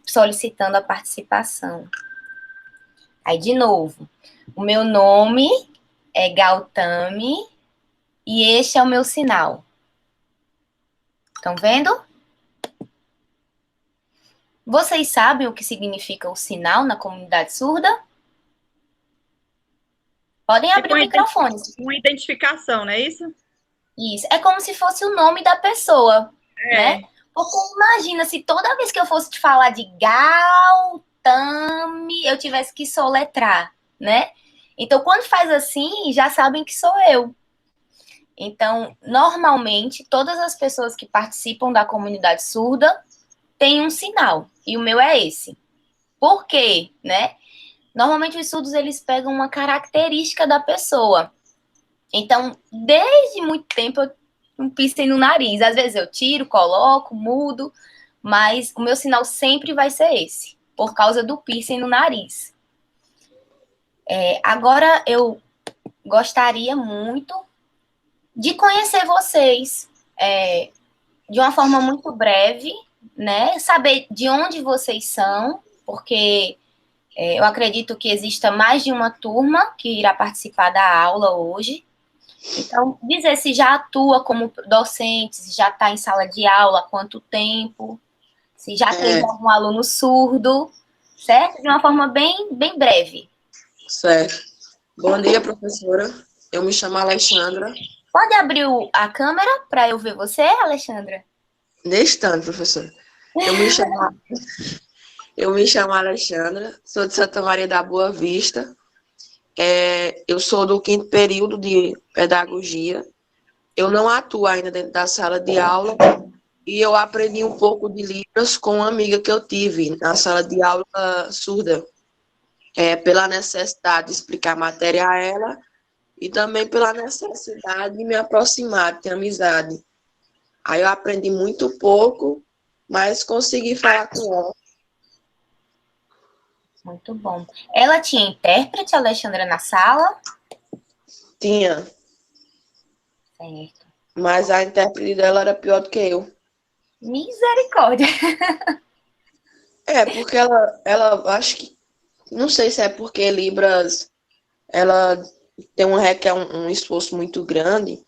solicitando a participação. Aí, de novo, o meu nome é Gautami e este é o meu sinal. Estão vendo? Vocês sabem o que significa o sinal na comunidade surda? Podem abrir o microfone. Uma identificação, não é isso? Isso. É como se fosse o nome da pessoa, né? Porque imagina se toda vez que eu fosse te falar de Gautami, eu tivesse que soletrar, né? Então, quando faz assim, já sabem que sou eu. Então, normalmente, todas as pessoas que participam da comunidade surda têm um sinal. E o meu é esse. Por quê, né? Normalmente, os surdos, eles pegam uma característica da pessoa. Então, desde muito tempo, eu um piercing no nariz. Às vezes eu tiro, coloco, mudo, mas o meu sinal sempre vai ser esse, por causa do piercing no nariz. Agora, eu gostaria muito de conhecer vocês de uma forma muito breve, né? Saber de onde vocês são, porque eu acredito que exista mais de uma turma que irá participar da aula hoje. Então, dizer se já atua como docente, se já está em sala de aula há quanto tempo, se já teve algum aluno surdo, certo? De uma forma bem breve. Certo. Bom dia, professora. Eu me chamo Alexandra. Pode abrir a câmera para eu ver você, Alexandra? Neste instante, professora. Eu me chamo Alexandra, sou de Santa Maria da Boa Vista. Eu sou do 5º período de pedagogia. Eu não atuo ainda dentro da sala de aula e eu aprendi um pouco de Libras com uma amiga que eu tive na sala de aula surda, pela necessidade de explicar a matéria a ela e também pela necessidade de me aproximar, de ter amizade. Aí eu aprendi muito pouco, mas consegui falar com ela. Muito bom. Ela tinha intérprete, Alexandra, na sala? Tinha. Certo. Mas a intérprete dela era pior do que eu. Misericórdia. Porque ela acho que, não sei se é porque Libras, ela requer um esforço muito grande.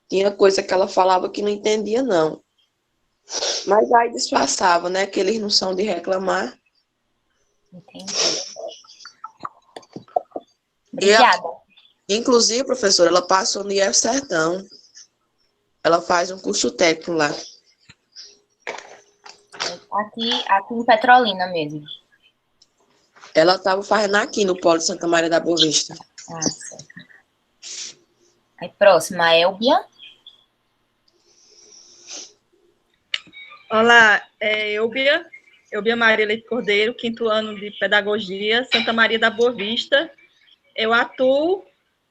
Tinha coisa que ela falava que não entendia, não. Mas aí disfarçava, né? Que eles não são de reclamar. Entendi. Obrigada. Inclusive, professora, ela passou no IF Sertão. Ela faz um curso técnico lá. Aqui em Petrolina mesmo. Ela estava fazendo aqui no Polo de Santa Maria da Boa Vista. Certo. Aí, próxima, a Elbia. Olá, Elbia Maria Leite Cordeiro, 5º ano de Pedagogia, Santa Maria da Boa Vista. Eu atuo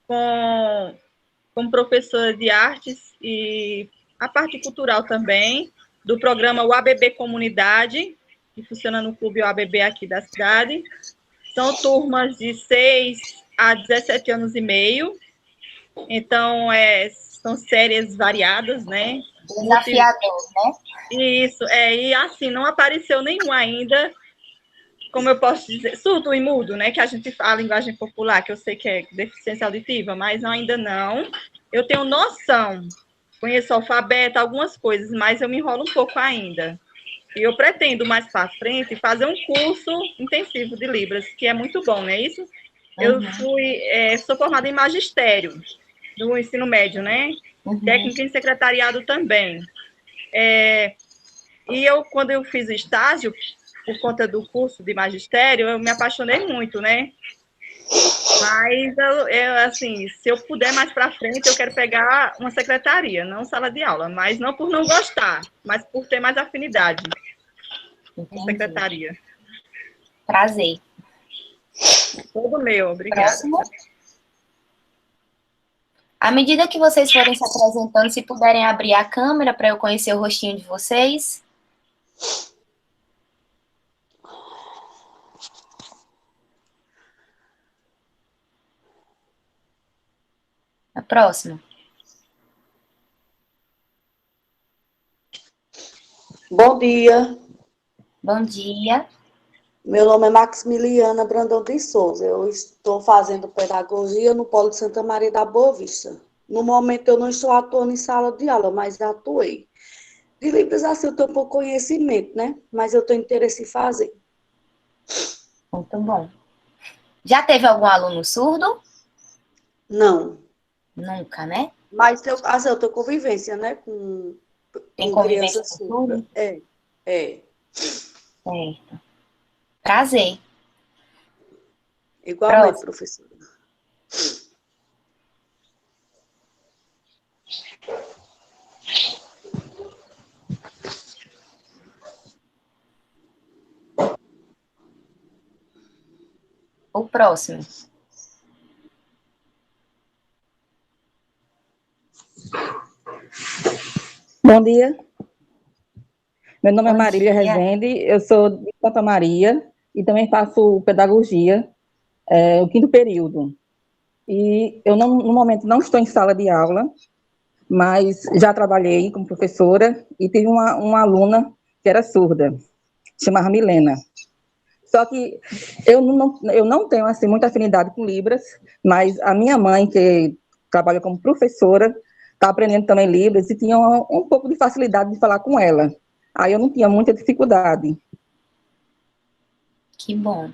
como professora de artes e a parte cultural também, do programa UABB Comunidade, que funciona no Clube UABB aqui da cidade. São turmas de 6 a 17 anos e meio, então são séries variadas, né? Desafiador, né? Isso, e assim, não apareceu nenhum ainda, como eu posso dizer, surdo e mudo, né? Que a gente fala a linguagem popular, que eu sei que é deficiência auditiva, mas ainda não. Eu tenho noção, conheço o alfabeto, algumas coisas, mas eu me enrolo um pouco ainda. E eu pretendo, mais para frente, fazer um curso intensivo de Libras, que é muito bom, não é isso? Eu sou formada em magistério do ensino médio, né? Técnica em secretariado também. E quando eu fiz o estágio, por conta do curso de magistério, eu me apaixonei muito, né? Mas, assim, se eu puder mais para frente, eu quero pegar uma secretaria, não sala de aula, mas não por não gostar, mas por ter mais afinidade com secretaria. Prazer. Todo meu, obrigada. Próximo. À medida que vocês forem se apresentando, se puderem abrir a câmera para eu conhecer o rostinho de vocês. A próxima. Bom dia. Bom dia. Meu nome é Maximiliana Brandão de Souza. Eu estou fazendo pedagogia no Polo de Santa Maria da Boa Vista. No momento, eu não estou atuando em sala de aula, mas atuei. De Libras, assim, eu tenho um pouco conhecimento, né? Mas eu tenho interesse em fazer. Muito bom. Já teve algum aluno surdo? Não. Nunca, né? Mas assim, eu tenho convivência, né? Tem Com convivência crianças com surdas. surdo? É. Certo. Prazer. Igualmente, Próximo. professora. O próximo. Bom dia, meu nome é Bom Marília dia. Rezende, eu sou de Santa Maria e também faço pedagogia, o quinto período. E eu, no momento, não estou em sala de aula, mas já trabalhei como professora e tive uma aluna que era surda, chamava Milena. Só que eu não tenho, assim, muita afinidade com Libras, mas a minha mãe, que trabalha como professora, está aprendendo também Libras e tinha um pouco de facilidade de falar com ela. Aí eu não tinha muita dificuldade. Que bom.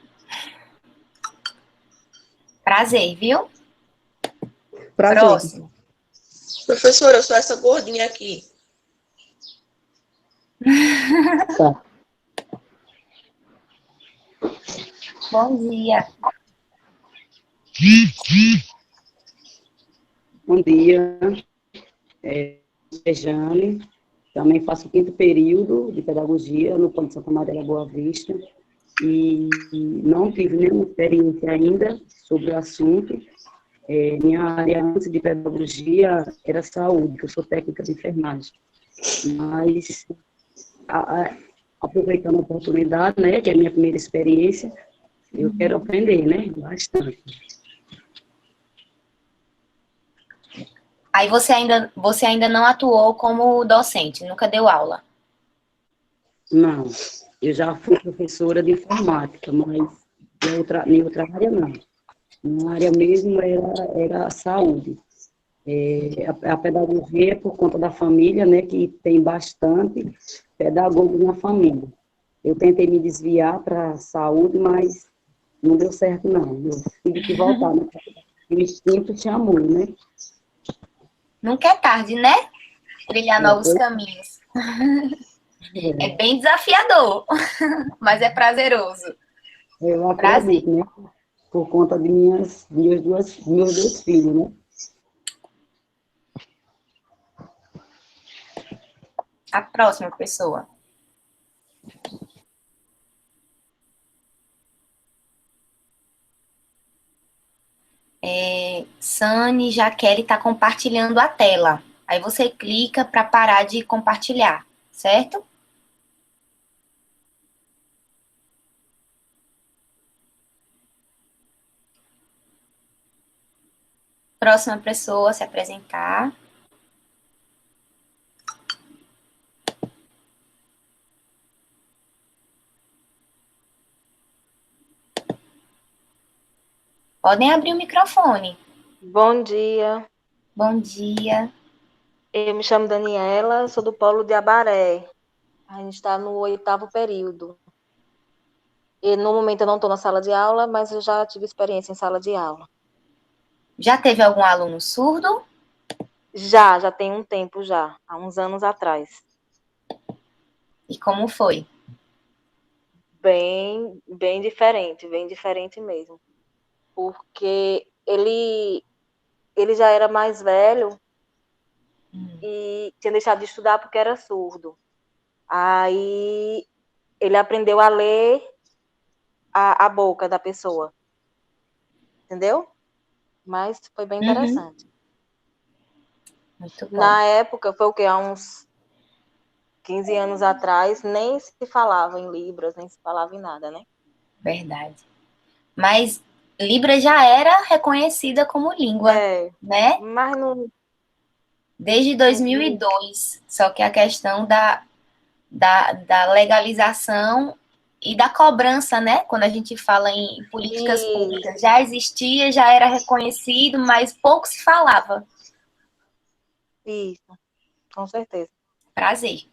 Prazer, viu? Prazer. Próximo. Professora, eu sou essa gordinha aqui. Tá. Bom dia. Bom dia, é Jane, também faço o quinto período de pedagogia no Polo de Santa Maria da Boa Vista e não tive nenhuma experiência ainda sobre o assunto. Minha área antes de pedagogia era saúde, que eu sou técnica de enfermagem, mas aproveitando a oportunidade, né, que é a minha primeira experiência, eu quero aprender, né, bastante. Aí você ainda não atuou como docente, nunca deu aula. Não, eu já fui professora de informática, mas em outra área não. Minha área mesmo era a saúde. A pedagogia é por conta da família, né, que tem bastante pedagogos na família. Eu tentei me desviar para a saúde, mas não deu certo, não. Eu tive que voltar, né? O instinto chamou, né? Nunca é tarde, né? Trilhar novos Pois caminhos. É é, bem desafiador, mas é prazeroso. eu Prazer. acredito, né? Por conta de meus dois filhos, né? A próxima pessoa. Sani Jaqueline está compartilhando a tela. Aí você clica para parar de compartilhar, certo? Próxima pessoa a se apresentar. Podem abrir o microfone. Bom dia, Bom dia. eu me chamo Daniela, sou do Polo de Abaré. A gente está no 8º período. E no momento eu não estou na sala de aula, mas eu já tive experiência em sala de aula. Já teve algum aluno surdo? Já tem um tempo já, há uns anos atrás. E como foi? Bem diferente mesmo. Porque ele já era mais velho e tinha deixado de estudar porque era surdo. Aí ele aprendeu a ler a boca da pessoa, entendeu? Mas foi bem interessante. Muito bom. Na época, foi o quê? Há uns 15 anos atrás, nem se falava em Libras, nem se falava em nada, né? Verdade. Mas Libra já era reconhecida como língua, né? Mas não... Desde 2002. Só que a questão da legalização e da cobrança, né? Quando a gente fala em políticas públicas. Já existia, já era reconhecido, mas pouco se falava. Isso, com certeza. Prazer.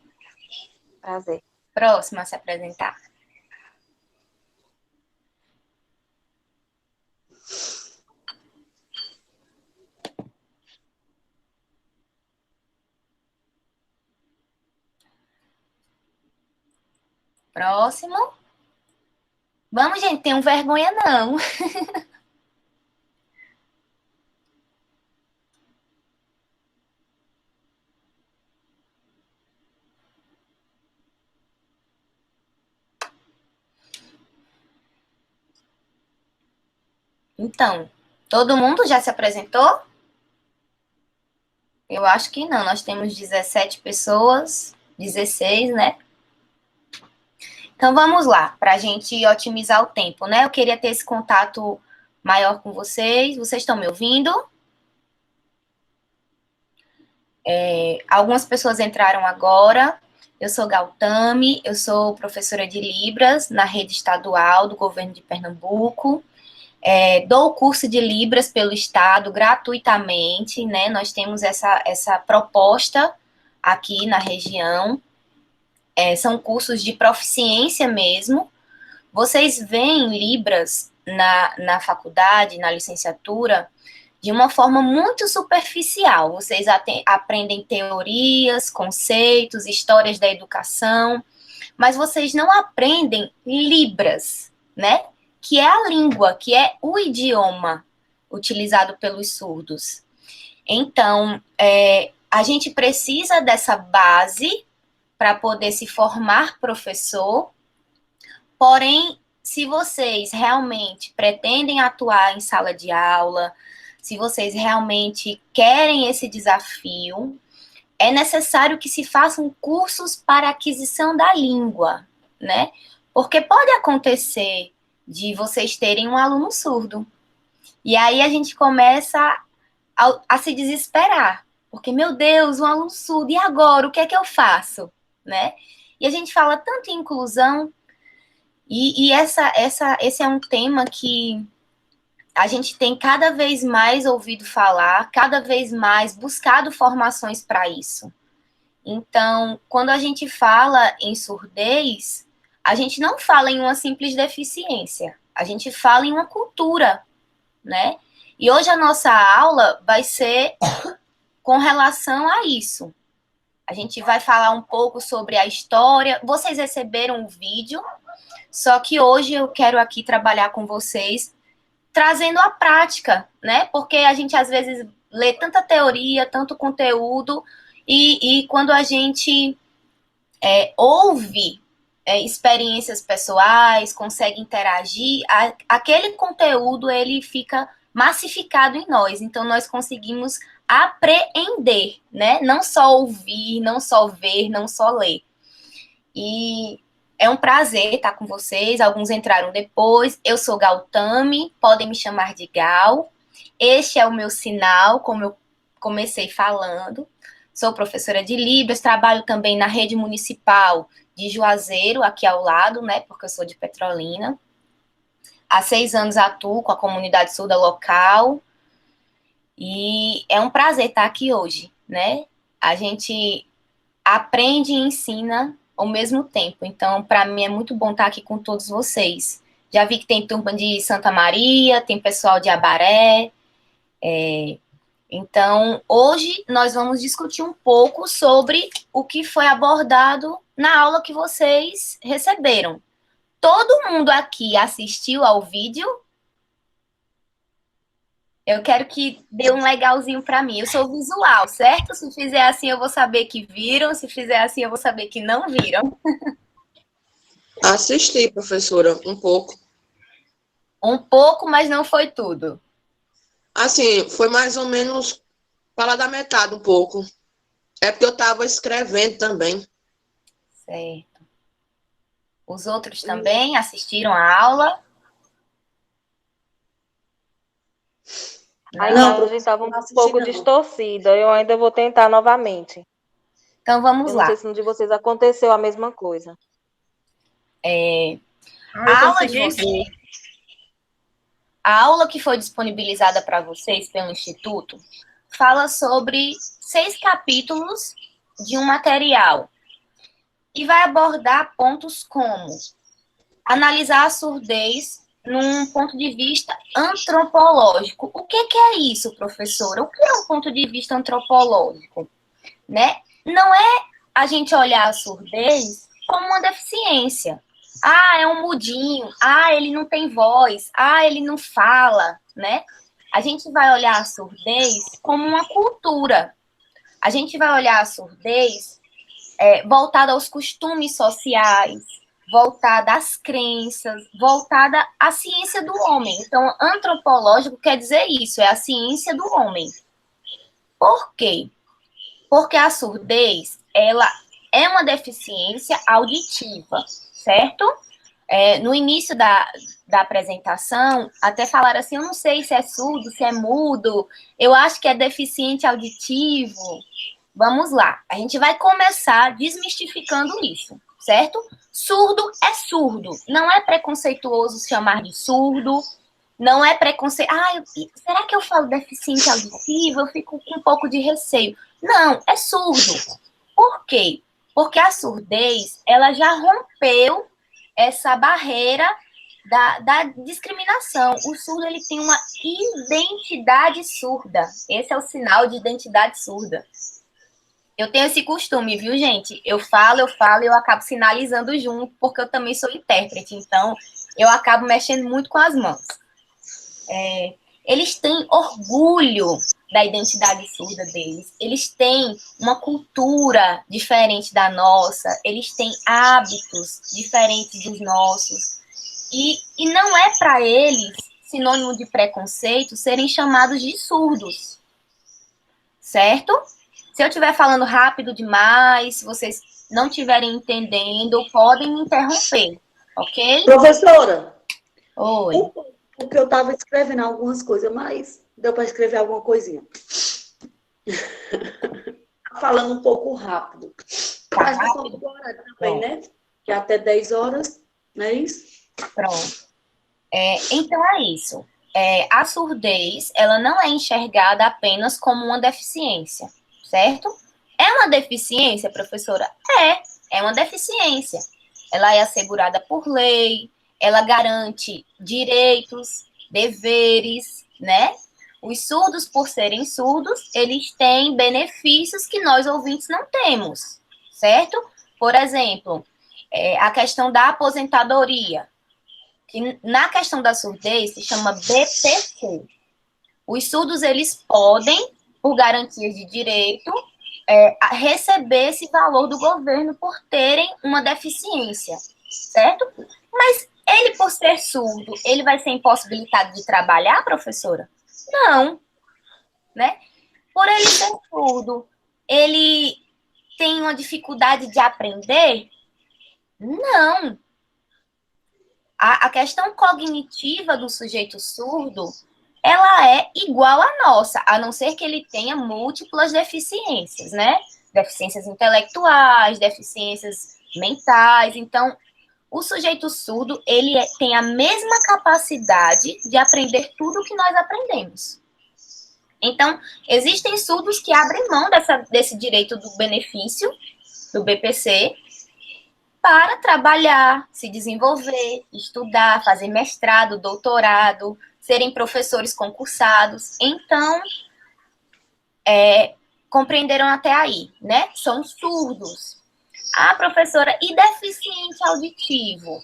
Prazer. Próxima a se apresentar. Próximo. Vamos, gente, tenham vergonha não. Então, todo mundo já se apresentou? Eu acho que não. Nós temos 17 pessoas, 16, né? Então, vamos lá, para a gente otimizar o tempo, né? Eu queria ter esse contato maior com vocês. Vocês estão me ouvindo? Algumas pessoas entraram agora. Eu sou Gautami, eu sou professora de Libras na rede estadual do governo de Pernambuco. Dou o curso de Libras pelo Estado gratuitamente, né? Nós temos essa proposta aqui na região. São cursos de proficiência mesmo. Vocês veem Libras na faculdade, na licenciatura, de uma forma muito superficial. Vocês aprendem teorias, conceitos, histórias da educação, mas vocês não aprendem Libras, né? Que é a língua, que é o idioma utilizado pelos surdos. Então, a gente precisa dessa base para poder se formar professor, porém, se vocês realmente pretendem atuar em sala de aula, se vocês realmente querem esse desafio, é necessário que se façam cursos para aquisição da língua, né? Porque pode acontecer de vocês terem um aluno surdo. E aí a gente começa a se desesperar. Porque, meu Deus, um aluno surdo, e agora? O que é que eu faço? Né? E a gente fala tanto em inclusão, e esse é um tema que a gente tem cada vez mais ouvido falar, cada vez mais buscado formações para isso. Então, quando a gente fala em surdez, a gente não fala em uma simples deficiência, a gente fala em uma cultura, né? E hoje a nossa aula vai ser com relação a isso. A gente vai falar um pouco sobre a história. Vocês receberam o vídeo, só que hoje eu quero aqui trabalhar com vocês trazendo a prática, né? Porque a gente às vezes lê tanta teoria, tanto conteúdo, e quando a gente ouve experiências pessoais, consegue interagir, aquele conteúdo ele fica massificado em nós. Então nós conseguimos apreender, né? Não só ouvir, não só ver, não só ler. E é um prazer estar com vocês. Alguns entraram depois. Eu sou Gautami, podem me chamar de Gal. Este é o meu sinal, como eu comecei falando. Sou professora de Libras, trabalho também na rede municipal de Juazeiro, aqui ao lado, né? Porque eu sou de Petrolina. Há 6 anos atuo com a comunidade surda local. E é um prazer estar aqui hoje, né? A gente aprende e ensina ao mesmo tempo. Então, para mim é muito bom estar aqui com todos vocês. Já vi que tem turma de Santa Maria, tem pessoal de Abaré. Então, hoje nós vamos discutir um pouco sobre o que foi abordado na aula que vocês receberam. Todo mundo aqui assistiu ao vídeo? Eu quero que dê um legalzinho para mim. Eu sou visual, certo? Se fizer assim, eu vou saber que viram. Se fizer assim, eu vou saber que não viram. Assisti, professora, um pouco. Um pouco, mas não foi tudo. Assim, foi mais ou menos falar da metade um pouco. É porque eu estava escrevendo também. Certo. Os outros também assistiram a aula? A imagem estava um pouco distorcida. Eu ainda vou tentar novamente. Então, vamos Eu não lá. sei se no de vocês aconteceu a mesma coisa. Eu A aula de consegui vocês, ver. a aula que foi disponibilizada para vocês pelo Instituto fala sobre 6 capítulos de um material e vai abordar pontos como analisar a surdez num ponto de vista antropológico. O que é isso, professora? O que é um ponto de vista antropológico? Né? Não é a gente olhar a surdez como uma deficiência. Ah, é um mudinho. Ah, ele não tem voz. Ah, ele não fala, né? A gente vai olhar a surdez como uma cultura. A gente vai olhar a surdez voltada aos costumes sociais, voltada às crenças, voltada à ciência do homem. Então, antropológico quer dizer isso, é a ciência do homem. Por quê? Porque a surdez, ela é uma deficiência auditiva, certo? No início da apresentação, até falaram assim, eu não sei se é surdo, se é mudo, eu acho que é deficiente auditivo. Vamos lá, a gente vai começar desmistificando isso, certo? Surdo é surdo, não é preconceituoso chamar de surdo, não é preconceito. Será que eu falo deficiente auditivo? Eu fico com um pouco de receio. Não, é surdo. Por quê? Porque a surdez, ela já rompeu essa barreira da discriminação. O surdo, ele tem uma identidade surda. Esse é o sinal de identidade surda. Eu tenho esse costume, viu, gente? Eu falo e eu acabo sinalizando junto, porque eu também sou intérprete, então eu acabo mexendo muito com as mãos. Eles têm orgulho da identidade surda deles, eles têm uma cultura diferente da nossa, eles têm hábitos diferentes dos nossos, e não é para eles sinônimo de preconceito serem chamados de surdos, certo? Se eu estiver falando rápido demais, se vocês não estiverem entendendo, podem me interromper, ok? Professora, Oi. porque eu estava escrevendo algumas coisas, mas deu para escrever alguma coisinha. Falando um pouco rápido. Mas por conta do horário também, né? Que é até 10 horas, não é isso? Pronto. Então é isso. A surdez, ela não é enxergada apenas como uma deficiência, certo? É uma deficiência, professora? É uma deficiência. Ela é assegurada por lei, ela garante direitos, deveres, né? Os surdos, por serem surdos, eles têm benefícios que nós ouvintes não temos, certo? Por exemplo, a questão da aposentadoria, que na questão da surdez se chama BPC. Os surdos, eles podem, por garantias de direito, receber esse valor do governo por terem uma deficiência, certo? Mas ele, por ser surdo, ele vai ser impossibilitado de trabalhar, professora? Não, né? Por ele ser surdo, ele tem uma dificuldade de aprender? Não. A questão cognitiva do sujeito surdo, ela é igual à nossa, a não ser que ele tenha múltiplas deficiências, né? Deficiências intelectuais, deficiências mentais. Então, o sujeito surdo, ele tem a mesma capacidade de aprender tudo o que nós aprendemos. Então, existem surdos que abrem mão desse direito do benefício, do BPC, para trabalhar, se desenvolver, estudar, fazer mestrado, doutorado, serem professores concursados. Então, compreenderam até aí, né? São surdos. Professora, e deficiente auditivo?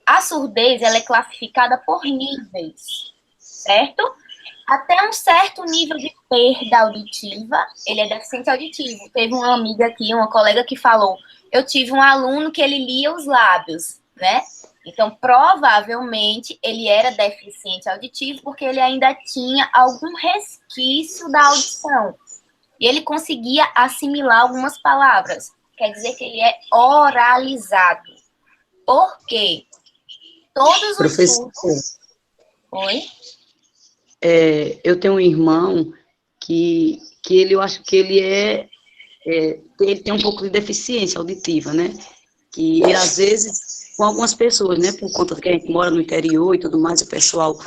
A surdez, ela é classificada por níveis, certo? Até um certo nível de perda auditiva, ele é deficiente auditivo. Teve uma amiga aqui, uma colega que falou, eu tive um aluno que ele lia os lábios, né? Então, provavelmente, ele era deficiente auditivo porque ele ainda tinha algum resquício da audição. E ele conseguia assimilar algumas palavras. Quer dizer que ele é oralizado. Por quê? Todos os Professor, surdos... Oi? eu tenho um irmão que ele, eu acho que ele é ele tem um pouco de deficiência auditiva, né? Que ele, às vezes, com algumas pessoas, né, por conta de que a gente mora no interior e tudo mais, o pessoal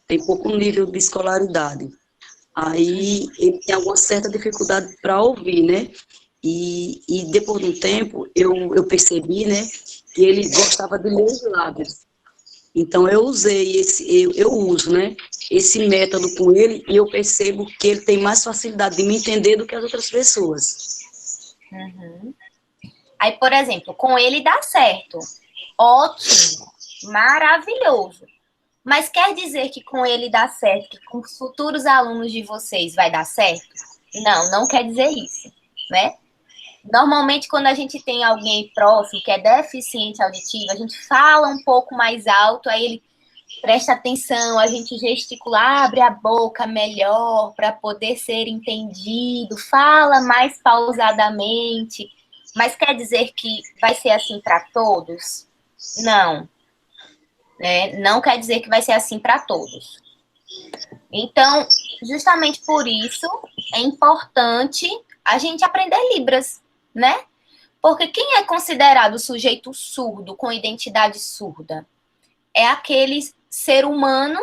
tem pouco nível de escolaridade. Aí ele tem alguma certa dificuldade para ouvir, né? E depois de um tempo, eu percebi, né, que ele gostava de ler os lábios. Então, eu uso, né, esse método com ele e eu percebo que ele tem mais facilidade de me entender do que as outras pessoas. Uhum. Aí, por exemplo, com ele dá certo. Ótimo. Maravilhoso. Mas quer dizer que com ele dá certo, que com os futuros alunos de vocês vai dar certo? Não, não quer dizer isso, né? Normalmente, quando a gente tem alguém próximo que é deficiente auditivo, a gente fala um pouco mais alto, aí ele presta atenção, a gente gesticula, abre a boca melhor para poder ser entendido, fala mais pausadamente. Mas quer dizer que vai ser assim para todos? Não, né? Não quer dizer que vai ser assim para todos. Então, justamente por isso, é importante a gente aprender Libras, né? Porque quem é considerado sujeito surdo, com identidade surda? É aquele ser humano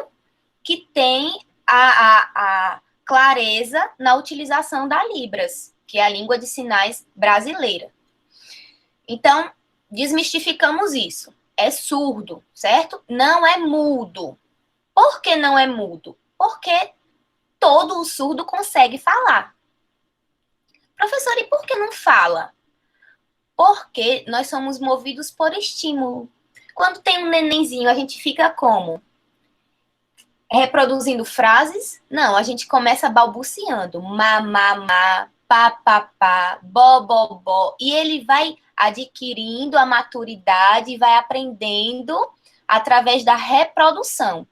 que tem a clareza na utilização da Libras, que é a língua de sinais brasileira. Então, desmistificamos isso. É surdo, certo? Não é mudo. Por que não é mudo? Porque todo o surdo consegue falar. Professor, e por que não fala? Porque nós somos movidos por estímulo. Quando tem um nenenzinho, a gente fica como? Reproduzindo frases? Não, a gente começa balbuciando. Ma, ma, ma, pá, pá, pá, bó, bó, bó. E ele vai adquirindo a maturidade e vai aprendendo através da reprodução.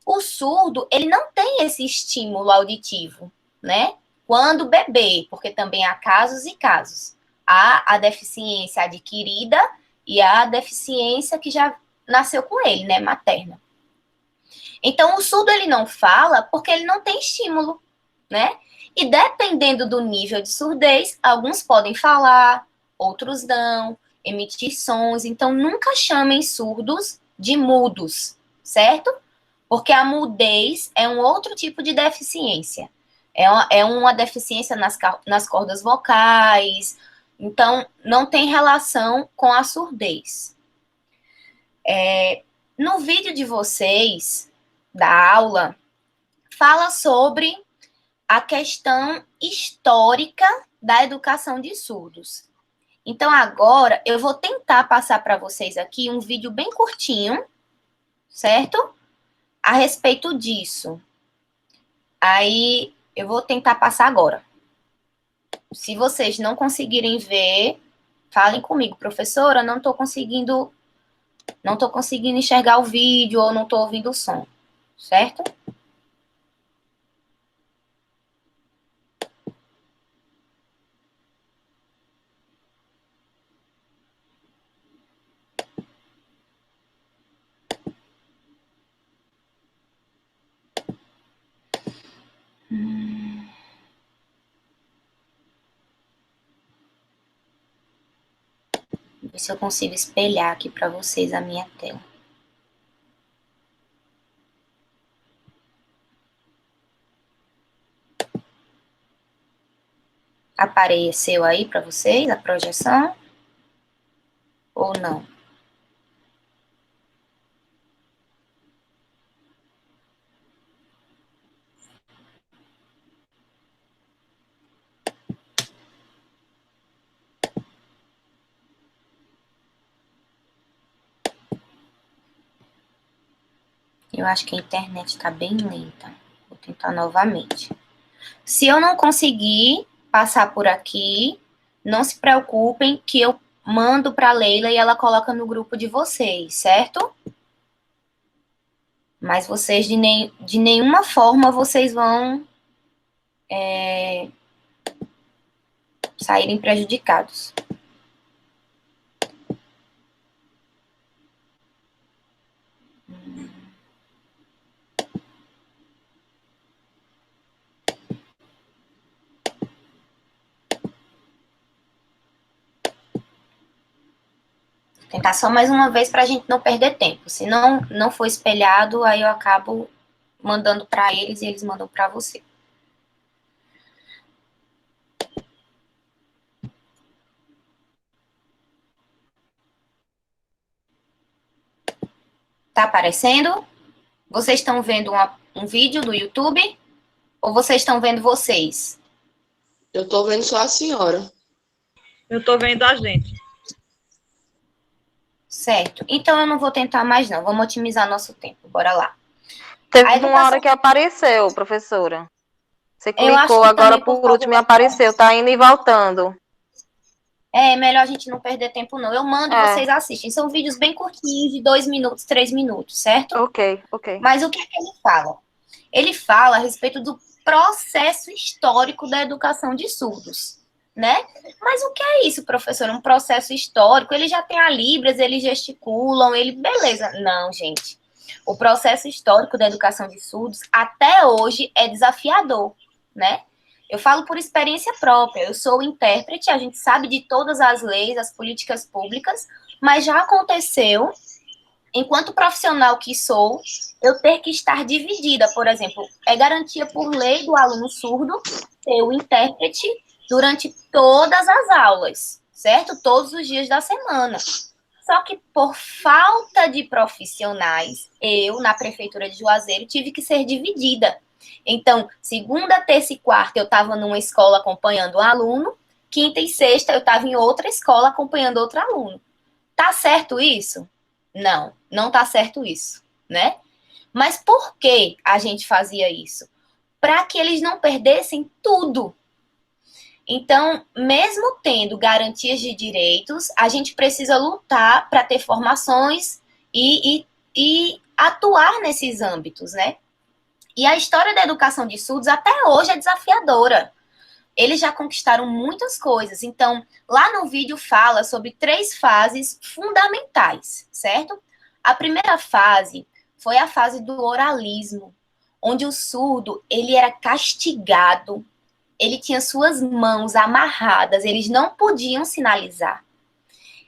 O surdo, ele não tem esse estímulo auditivo, né? Quando bebê, porque também há casos e casos. Há a deficiência adquirida e há a deficiência que já nasceu com ele, né, materna. Então, o surdo, ele não fala porque ele não tem estímulo, né? E dependendo do nível de surdez, alguns podem falar, outros não, emitir sons. Então, nunca chamem surdos de mudos, certo? Porque a mudez é um outro tipo de deficiência. É uma deficiência nas cordas vocais. Então, não tem relação com a surdez. No vídeo de vocês, da aula, fala sobre a questão histórica da educação de surdos. Então, agora, eu vou tentar passar para vocês aqui um vídeo bem curtinho, certo? A respeito disso. Aí, eu vou tentar passar agora. Se vocês não conseguirem ver, falem comigo, professora, não estou conseguindo enxergar o vídeo ou não estou ouvindo o som, certo? Ver se eu consigo espelhar aqui para vocês a minha tela. Apareceu aí para vocês a projeção? Ou não? Eu acho que a internet está bem lenta. Vou tentar novamente. Se eu não conseguir passar por aqui, não se preocupem que eu mando para a Leila e ela coloca no grupo de vocês, certo? Mas vocês, de nenhuma forma, vocês vão saírem prejudicados. Tentar só mais uma vez para a gente não perder tempo. Se não for espelhado, aí eu acabo mandando para eles e eles mandam para você. Tá aparecendo? Vocês estão vendo um vídeo do YouTube? Ou vocês estão vendo vocês? Eu estou vendo só a senhora. Eu estou vendo a gente. Certo. Então eu não vou tentar mais, não. Vamos otimizar nosso tempo. Bora lá. Teve uma hora que apareceu, professora. Você clicou agora por último e apareceu. Tá indo e voltando. É melhor a gente não perder tempo, não. Eu mando e vocês assistem. São vídeos bem curtinhos, de 2 minutos, 3 minutos, certo? Ok. Mas o que é que ele fala? Ele fala a respeito do processo histórico da educação de surdos, né? Mas o que é isso, professor? Um processo histórico? Ele já tem a Libras, eles gesticulam, beleza. Não, gente. O processo histórico da educação de surdos, até hoje, é desafiador, né? Eu falo por experiência própria. Eu sou intérprete, a gente sabe de todas as leis, as políticas públicas, mas já aconteceu, enquanto profissional que sou, eu ter que estar dividida. Por exemplo, é garantia por lei do aluno surdo ser o intérprete durante todas as aulas, certo? Todos os dias da semana. Só que por falta de profissionais, eu, na prefeitura de Juazeiro, tive que ser dividida. Então, segunda, terça e quarta eu estava numa escola acompanhando um aluno, quinta e sexta eu estava em outra escola acompanhando outro aluno. Tá certo isso? Não tá certo isso, né? Mas por que a gente fazia isso? Para que eles não perdessem tudo. Então, mesmo tendo garantias de direitos, a gente precisa lutar para ter formações e atuar nesses âmbitos, né? E a história da educação de surdos até hoje é desafiadora. Eles já conquistaram muitas coisas. Então, lá no vídeo fala sobre 3 fases fundamentais, certo? A primeira fase foi a fase do oralismo, onde o surdo, ele era castigado, ele tinha suas mãos amarradas, eles não podiam sinalizar.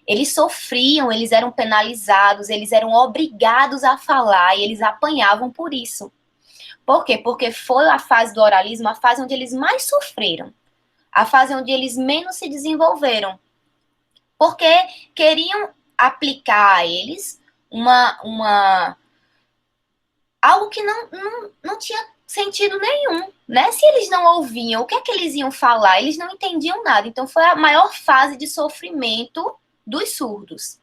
Eles sofriam, eles eram penalizados, eles eram obrigados a falar e eles apanhavam por isso. Por quê? Porque foi a fase do oralismo, a fase onde eles mais sofreram, a fase onde eles menos se desenvolveram, porque queriam aplicar a eles algo que não tinha sentido nenhum, né? Se eles não ouviam, o que é que eles iam falar? Eles não entendiam nada. Então, foi a maior fase de sofrimento dos surdos.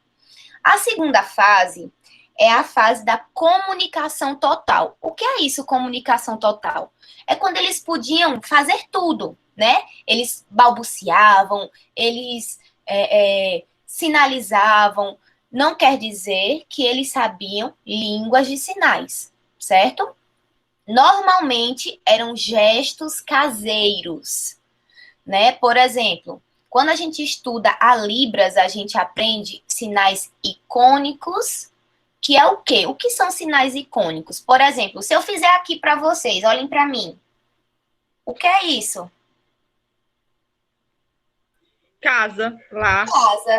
A segunda fase é a fase da comunicação total. O que é isso, comunicação total? É quando eles podiam fazer tudo, né? Eles balbuciavam, eles sinalizavam. Não quer dizer que eles sabiam línguas de sinais, certo? Normalmente eram gestos caseiros, né? Por exemplo, quando a gente estuda a Libras, a gente aprende sinais icônicos, que é o quê? O que são sinais icônicos? Por exemplo, se eu fizer aqui para vocês, olhem para mim. O que é isso? Casa, lá. Casa.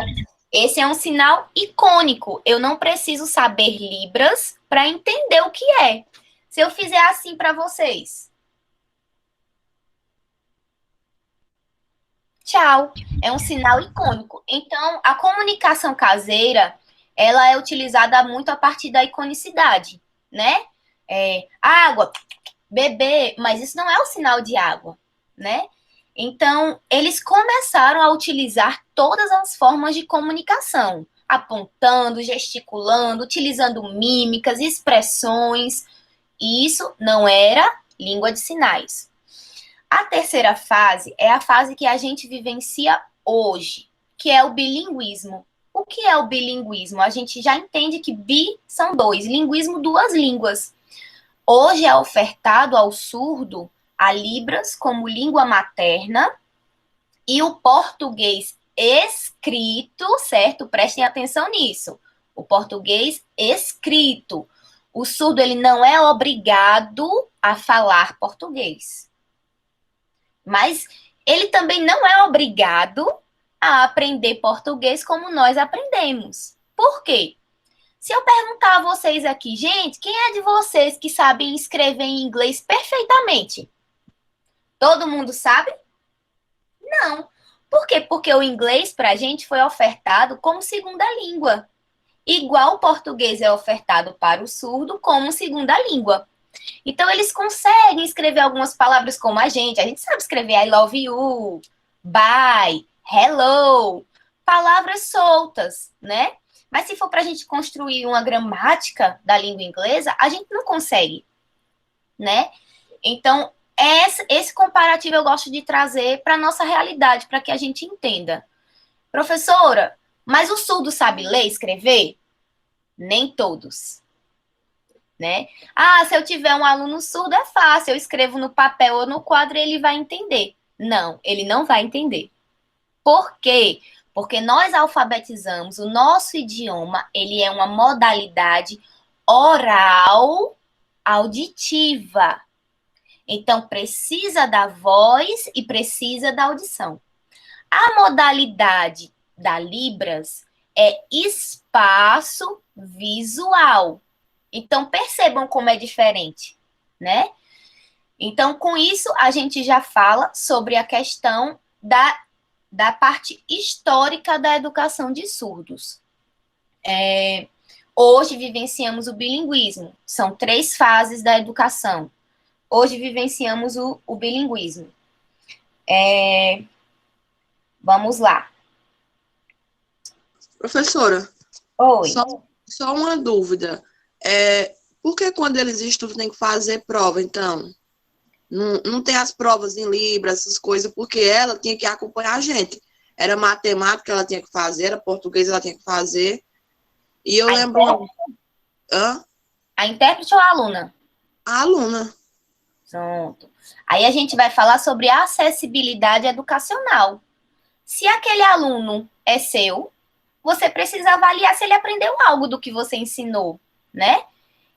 Esse é um sinal icônico. Eu não preciso saber Libras para entender o que é. Se eu fizer assim para vocês. Tchau. É um sinal icônico. Então, a comunicação caseira, ela é utilizada muito a partir da iconicidade, né? Água, beber, mas isso não é o sinal de água, né? Então, eles começaram a utilizar todas as formas de comunicação, apontando, gesticulando, utilizando mímicas, expressões. E isso não era língua de sinais. A terceira fase é a fase que a gente vivencia hoje, que é o bilinguismo. O que é o bilinguismo? A gente já entende que bi são 2, linguismo 2 línguas. Hoje é ofertado ao surdo a Libras como língua materna e o português escrito, certo? Prestem atenção nisso. O português escrito. O surdo, ele não é obrigado a falar português. Mas ele também não é obrigado a aprender português como nós aprendemos. Por quê? Se eu perguntar a vocês aqui, gente, quem é de vocês que sabem escrever em inglês perfeitamente? Todo mundo sabe? Não. Por quê? Porque o inglês, para a gente, foi ofertado como segunda língua. Igual o português é ofertado para o surdo como segunda língua. Então, eles conseguem escrever algumas palavras como a gente sabe escrever I love you, bye, hello, palavras soltas, né? Mas se for para a gente construir uma gramática da língua inglesa, a gente não consegue, né? Então, esse comparativo eu gosto de trazer para a nossa realidade, para que a gente entenda. Professora, mas o surdo sabe ler e escrever? Nem todos. Né? Ah, se eu tiver um aluno surdo é fácil, eu escrevo no papel ou no quadro e ele vai entender. Não, ele não vai entender. Por quê? Porque nós alfabetizamos o nosso idioma, ele é uma modalidade oral auditiva. Então, precisa da voz e precisa da audição. A modalidade da Libras é espaço visual. Então, percebam como é diferente, né? Então, com isso, a gente já fala sobre a questão da parte histórica da educação de surdos. Hoje vivenciamos o bilinguismo. São 3 fases da educação. Hoje vivenciamos o bilinguismo. Vamos lá. Professora, Oi. só uma dúvida. Por que quando eles estudam tem que fazer prova, então? Não tem as provas em Libras, essas coisas, porque ela tinha que acompanhar a gente. Era matemática ela tinha que fazer, era português ela tinha que fazer. E eu lembro... A intérprete ou a aluna? A aluna. Pronto. Aí a gente vai falar sobre a acessibilidade educacional. Se aquele aluno é seu, você precisa avaliar se ele aprendeu algo do que você ensinou, né?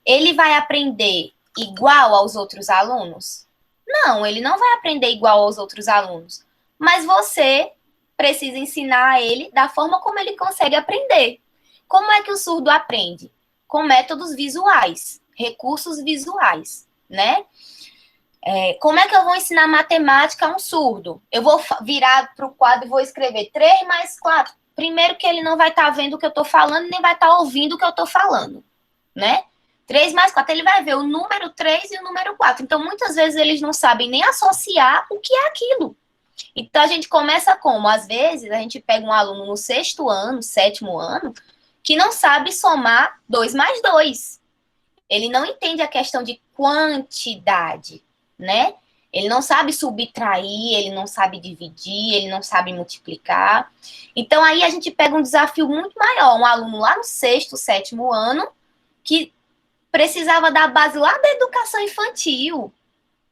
Ele vai aprender igual aos outros alunos? Não, ele não vai aprender igual aos outros alunos. Mas você precisa ensinar a ele da forma como ele consegue aprender. Como é que o surdo aprende? Com métodos visuais, recursos visuais, né? Como é que eu vou ensinar matemática a um surdo? Eu vou virar para o quadro e vou escrever 3 mais 4. Primeiro que ele não vai estar vendo o que eu estou falando, nem vai estar ouvindo o que eu estou falando, né? 3 mais 4, ele vai ver o número 3 e o número 4. Então, muitas vezes, eles não sabem nem associar o que é aquilo. Então, a gente começa como? Às vezes, a gente pega um aluno no 6º ano, 7º ano, que não sabe somar 2 mais 2. Ele não entende a questão de quantidade, né? Ele não sabe subtrair, ele não sabe dividir, ele não sabe multiplicar. Então, aí a gente pega um desafio muito maior. Um aluno lá no 6º, 7º ano, que precisava da base lá da educação infantil,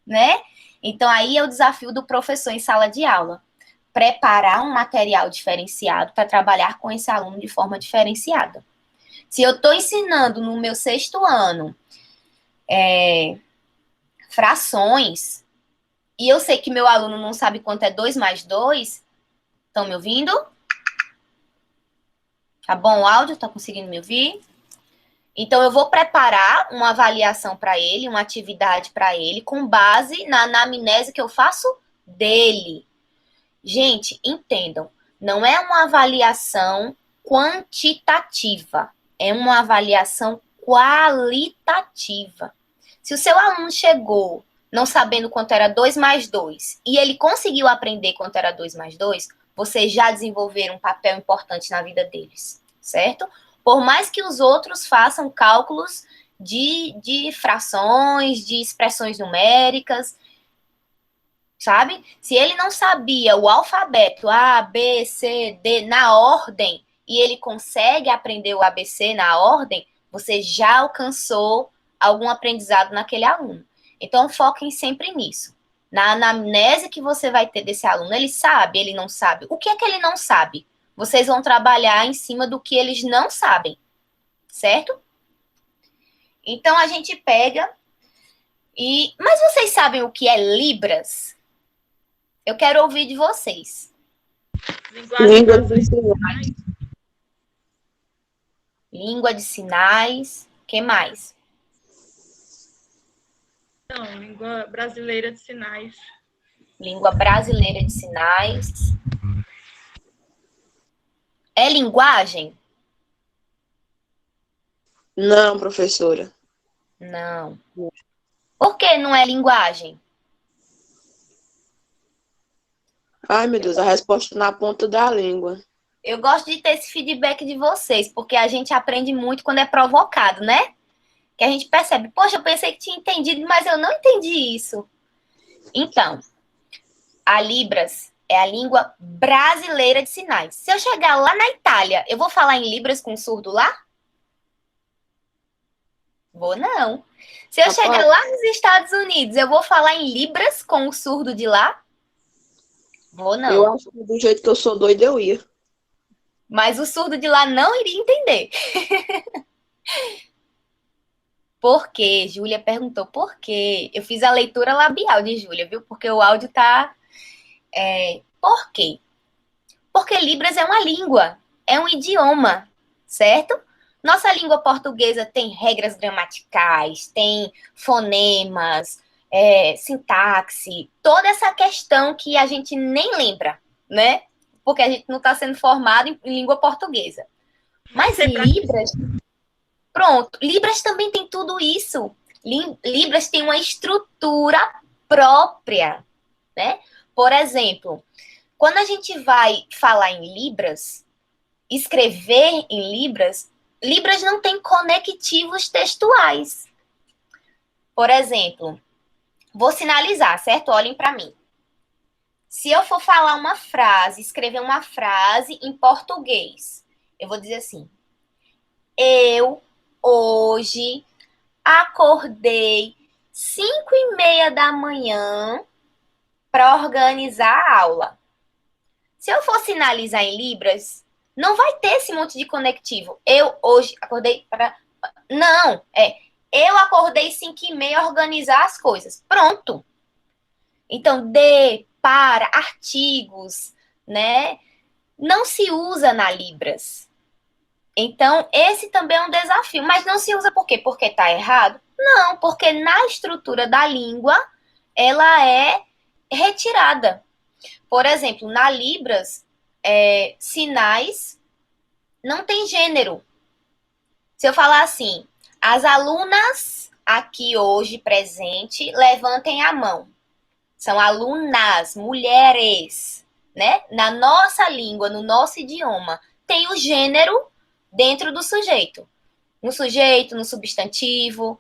né? Então, aí é o desafio do professor em sala de aula. Preparar um material diferenciado para trabalhar com esse aluno de forma diferenciada. Se eu estou ensinando no meu 6º ano frações, e eu sei que meu aluno não sabe quanto é 2 mais 2, estão me ouvindo? Tá bom o áudio? Tá conseguindo me ouvir? Então, eu vou preparar uma avaliação para ele, uma atividade para ele, com base na anamnese que eu faço dele. Gente, entendam, não é uma avaliação quantitativa, é uma avaliação qualitativa. Se o seu aluno chegou não sabendo quanto era 2 mais 2 e ele conseguiu aprender quanto era 2 mais 2, vocês já desenvolveram um papel importante na vida deles, certo? Por mais que os outros façam cálculos de frações, de expressões numéricas, sabe? Se ele não sabia o alfabeto A, B, C, D na ordem e ele consegue aprender o ABC na ordem, você já alcançou algum aprendizado naquele aluno. Então, foquem sempre nisso. Na anamnese que você vai ter desse aluno, ele sabe, ele não sabe. O que é que ele não sabe? Vocês vão trabalhar em cima do que eles não sabem, certo? Então, a gente pega e... Mas vocês sabem o que é Libras? Eu quero ouvir de vocês. Línguas dos sinais. Língua de sinais. O que mais? Não, língua brasileira de sinais. Língua brasileira de sinais. É linguagem? Não, professora. Não. Por que não é linguagem? Ai, meu Deus, a resposta na ponta da língua. Eu gosto de ter esse feedback de vocês, porque a gente aprende muito quando é provocado, né? Que a gente percebe, poxa, eu pensei que tinha entendido, mas eu não entendi isso. Então, a Libras é a língua brasileira de sinais. Se eu chegar lá na Itália, eu vou falar em Libras com surdo lá? Vou não. Se eu chegar lá nos Estados Unidos, eu vou falar em Libras com o surdo de lá? Vou não. Eu acho que do jeito que eu sou doida, eu ia. Mas o surdo de lá não iria entender. Por quê? Júlia perguntou por quê. Eu fiz a leitura labial de Júlia, viu? Porque o áudio tá... Por quê? Porque Libras é uma língua, é um idioma, certo? Nossa língua portuguesa tem regras gramaticais, tem fonemas, sintaxe, toda essa questão que a gente nem lembra, né? Porque a gente não está sendo formado em língua portuguesa. Mas Libras, pronto, Libras também tem tudo isso. Libras tem uma estrutura própria, né? Por exemplo, quando a gente vai falar em Libras, escrever em Libras, Libras não tem conectivos textuais. Por exemplo, vou sinalizar, certo? Olhem para mim. Se eu for falar uma frase, escrever uma frase em português, eu vou dizer assim: eu hoje acordei 5:30 da manhã para organizar a aula. Se eu for sinalizar em Libras, não vai ter esse monte de conectivo. Eu hoje acordei para... Não, eu acordei 5:30 organizar as coisas. Pronto. Então, de, para, artigos, né? Não se usa na Libras. Então, esse também é um desafio. Mas não se usa por quê? Porque está errado? Não, porque na estrutura da língua, ela é retirada. Por exemplo, na Libras, sinais não tem gênero. Se eu falar assim, as alunas aqui hoje presente, levantem a mão. São alunas, mulheres, né? Na nossa língua, no nosso idioma, tem o gênero dentro do sujeito. No sujeito, no substantivo.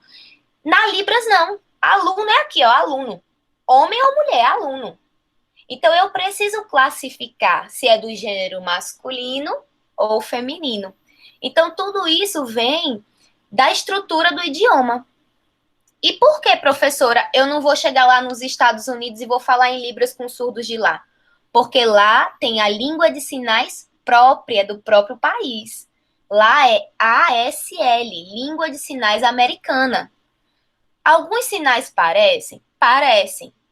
Na Libras, não. Aluno é aqui, ó, aluno. Homem ou mulher, aluno. Então, eu preciso classificar se é do gênero masculino ou feminino. Então, tudo isso vem da estrutura do idioma. E por que, professora, eu não vou chegar lá nos Estados Unidos e vou falar em Libras com surdos de lá? Porque lá tem a língua de sinais própria do próprio país. Lá é ASL, Língua de Sinais Americana. Alguns sinais parecem,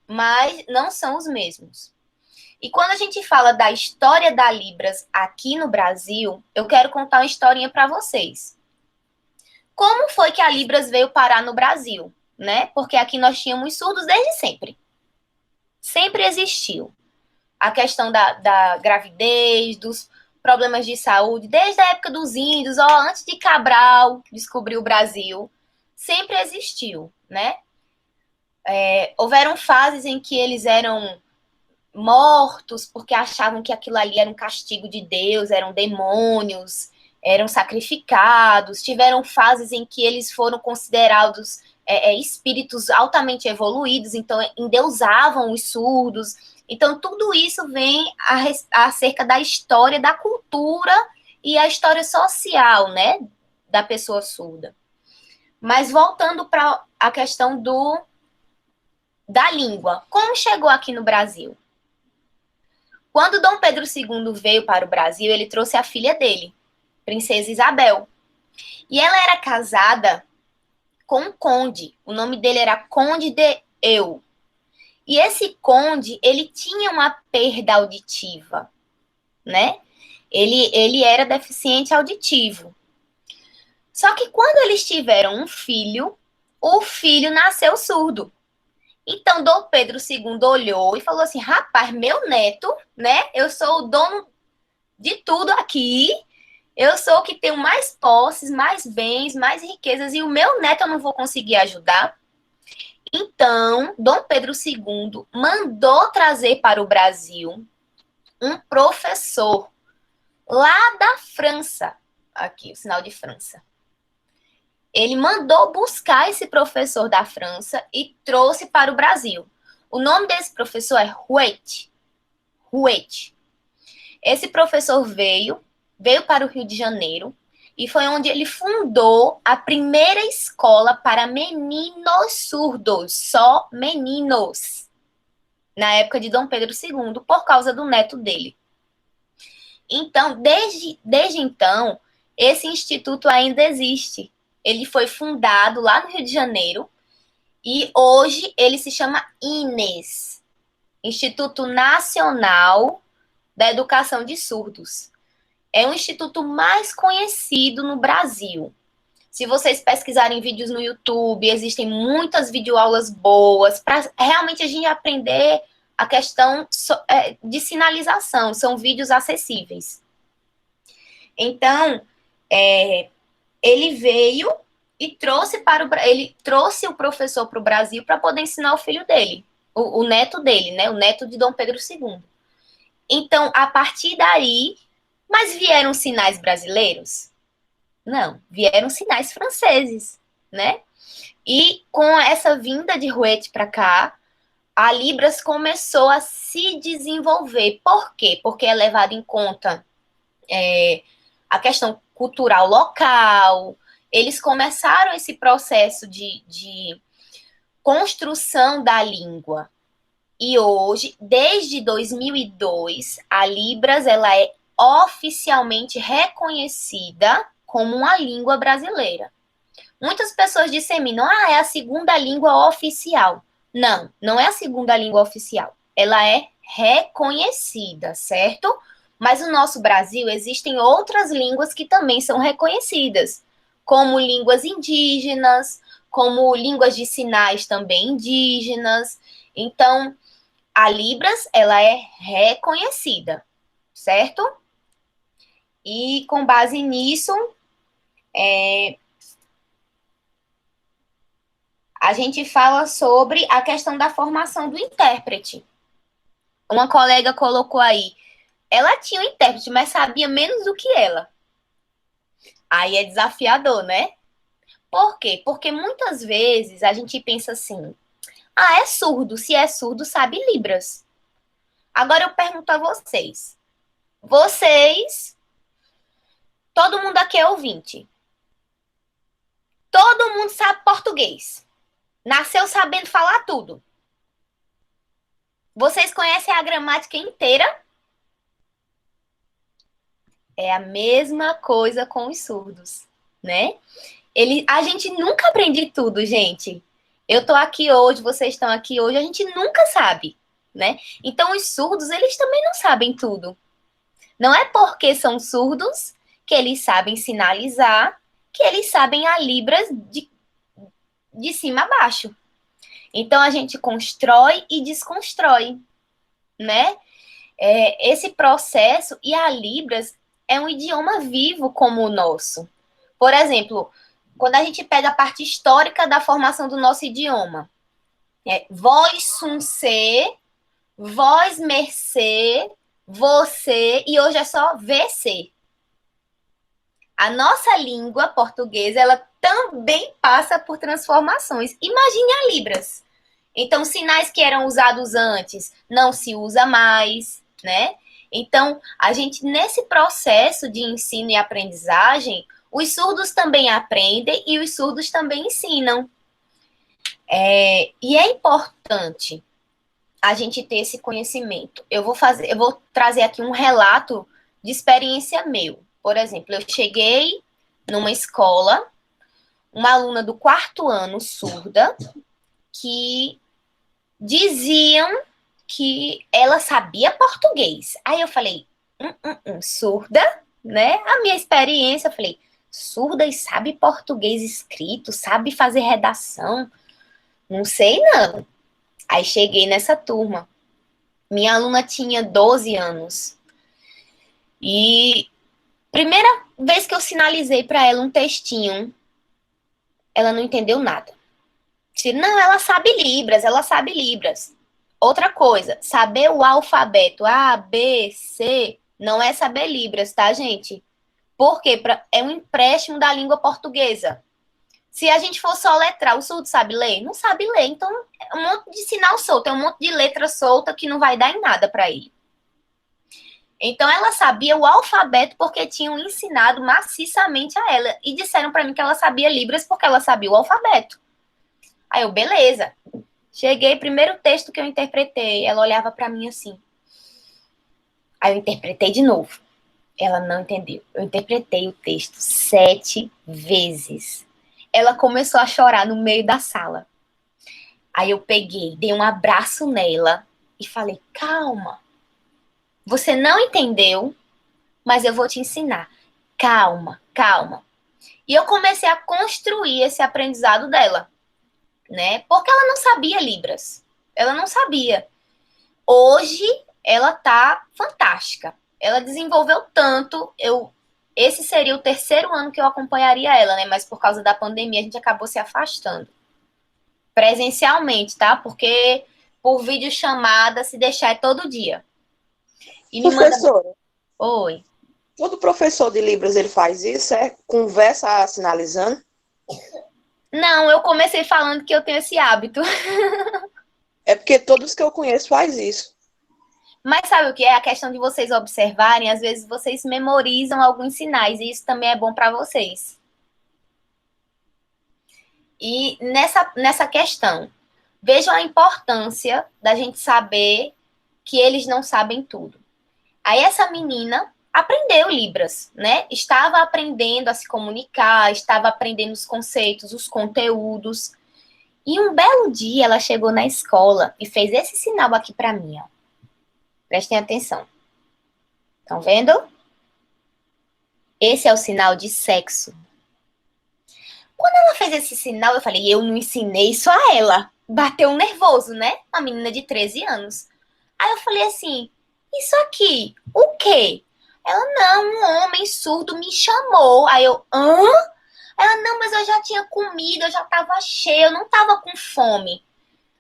mas não são os mesmos. E quando a gente fala da história da Libras aqui no Brasil, eu quero contar uma historinha para vocês. Como foi que a Libras veio parar no Brasil, né? Porque aqui nós tínhamos surdos desde sempre. Sempre existiu. A questão da gravidez, dos problemas de saúde, desde a época dos índios, antes de Cabral descobrir o Brasil, sempre existiu, né? Houveram fases em que eles eram mortos porque achavam que aquilo ali era um castigo de Deus, eram demônios, eram sacrificados. Tiveram fases em que eles foram considerados espíritos altamente evoluídos, então endeusavam os surdos. Então, tudo isso vem acerca da história, da cultura e a história social, né, da pessoa surda. Mas voltando para a questão da língua. Como chegou aqui no Brasil? Quando Dom Pedro II veio para o Brasil, ele trouxe a filha dele, Princesa Isabel. E ela era casada com um conde. O nome dele era Conde de Eu. E esse conde, ele tinha uma perda auditiva, né? Ele era deficiente auditivo. Só que quando eles tiveram um filho, o filho nasceu surdo. Então, Dom Pedro II olhou e falou assim, rapaz, meu neto, né? Eu sou o dono de tudo aqui, eu sou o que tenho mais posses, mais bens, mais riquezas, e o meu neto eu não vou conseguir ajudar. Então, Dom Pedro II mandou trazer para o Brasil um professor lá da França. Aqui, o sinal de França. Ele mandou buscar esse professor da França e trouxe para o Brasil. O nome desse professor é Huet. Huet. Esse professor veio para o Rio de Janeiro e foi onde ele fundou a primeira escola para meninos surdos, só meninos, na época de Dom Pedro II, por causa do neto dele. Então, desde então, esse instituto ainda existe. Ele foi fundado lá no Rio de Janeiro e hoje ele se chama INES, Instituto Nacional da Educação de Surdos. É o instituto mais conhecido no Brasil. Se vocês pesquisarem vídeos no YouTube, existem muitas videoaulas boas para realmente a gente aprender a questão de sinalização. São vídeos acessíveis. Então, ele veio e trouxe o professor para o Brasil para poder ensinar o filho dele, o neto dele, né? O neto de Dom Pedro II. Então, a partir daí, mas vieram sinais brasileiros? Não, vieram sinais franceses, né? E com essa vinda de Huet para cá, a Libras começou a se desenvolver. Por quê? Porque é levado em conta a questão cultural local. Eles começaram esse processo de construção da língua. E hoje, desde 2002, a Libras ela é oficialmente reconhecida como uma língua brasileira. Muitas pessoas disseminam, é a segunda língua oficial. Não, não é a segunda língua oficial. Ela é reconhecida, certo? Mas no nosso Brasil existem outras línguas que também são reconhecidas, como línguas indígenas, como línguas de sinais também indígenas. Então, a Libras, ela é reconhecida, certo? E com base nisso, a gente fala sobre a questão da formação do intérprete. Uma colega colocou aí, ela tinha um intérprete, mas sabia menos do que ela. Aí é desafiador, né? Por quê? Porque muitas vezes a gente pensa assim, é surdo, se é surdo, sabe Libras. Agora eu pergunto a vocês, todo mundo aqui é ouvinte. Todo mundo sabe português. Nasceu sabendo falar tudo. Vocês conhecem a gramática inteira? É a mesma coisa com os surdos, né? A gente nunca aprende tudo, gente. Eu tô aqui hoje, vocês estão aqui hoje, a gente nunca sabe, né? Então, os surdos, eles também não sabem tudo. Não é porque são surdos que eles sabem sinalizar, que eles sabem a Libras de cima a baixo. Então, a gente constrói e desconstrói, né? Esse processo, e a Libras é um idioma vivo como o nosso. Por exemplo, quando a gente pega a parte histórica da formação do nosso idioma, vós sum ser, vós mercê, você, e hoje é só VC. A nossa língua portuguesa, ela também passa por transformações. Imagine a Libras. Então, sinais que eram usados antes, não se usa mais, né? Então, a gente, nesse processo de ensino e aprendizagem, os surdos também aprendem e os surdos também ensinam. E é importante a gente ter esse conhecimento. Eu vou trazer aqui um relato de experiência meu. Por exemplo, eu cheguei numa escola, uma aluna do 4º ano surda, que diziam que ela sabia português. Aí eu falei, surda, né? A minha experiência, eu falei, surda e sabe português escrito, sabe fazer redação? Não sei, não. Aí cheguei nessa turma. Minha aluna tinha 12 anos. E primeira vez que eu sinalizei para ela um textinho, ela não entendeu nada. Não, ela sabe Libras, ela sabe Libras. Outra coisa, saber o alfabeto A, B, C, não é saber Libras, tá, gente? Porque é um empréstimo da língua portuguesa. Se a gente for soletrar, o surdo sabe ler? Não sabe ler. Então, é um monte de sinal solto, é um monte de letra solta que não vai dar em nada para ele. Então, ela sabia o alfabeto porque tinham ensinado maciçamente a ela. E disseram para mim que ela sabia Libras porque ela sabia o alfabeto. Aí eu, beleza. Cheguei, primeiro texto que eu interpretei, ela olhava para mim assim. Aí eu interpretei de novo. Ela não entendeu. Eu interpretei o texto 7 vezes. Ela começou a chorar no meio da sala. Aí eu peguei, dei um abraço nela e falei, calma. Você não entendeu, mas eu vou te ensinar. Calma, calma. E eu comecei a construir esse aprendizado dela, né? Porque ela não sabia Libras. Ela não sabia. Hoje, ela tá fantástica. Ela desenvolveu tanto, esse seria o terceiro ano que eu acompanharia ela, né? Mas por causa da pandemia, a gente acabou se afastando. Presencialmente, tá? Porque por videochamada, se deixar, é todo dia. E me Professora, manda... Oi. todo professor de Libras ele faz isso, conversa sinalizando? Não, eu comecei falando que eu tenho esse hábito. É porque todos que eu conheço faz isso. Mas sabe o que é? A questão de vocês observarem, às vezes vocês memorizam alguns sinais, e isso também é bom para vocês. E nessa questão, vejam a importância da gente saber que eles não sabem tudo. Aí essa menina aprendeu Libras, né? Estava aprendendo a se comunicar, estava aprendendo os conceitos, os conteúdos. E um belo dia ela chegou na escola e fez esse sinal aqui para mim, ó. Prestem atenção. Estão vendo? Esse é o sinal de sexo. Quando ela fez esse sinal, eu falei, eu não ensinei isso a ela. Bateu um nervoso, né? Uma menina de 13 anos. Aí eu falei assim, isso aqui, o quê? Ela, não, um homem surdo me chamou. Aí eu, hã? Ela, não, mas eu já tinha comido, eu já tava cheia, eu não tava com fome.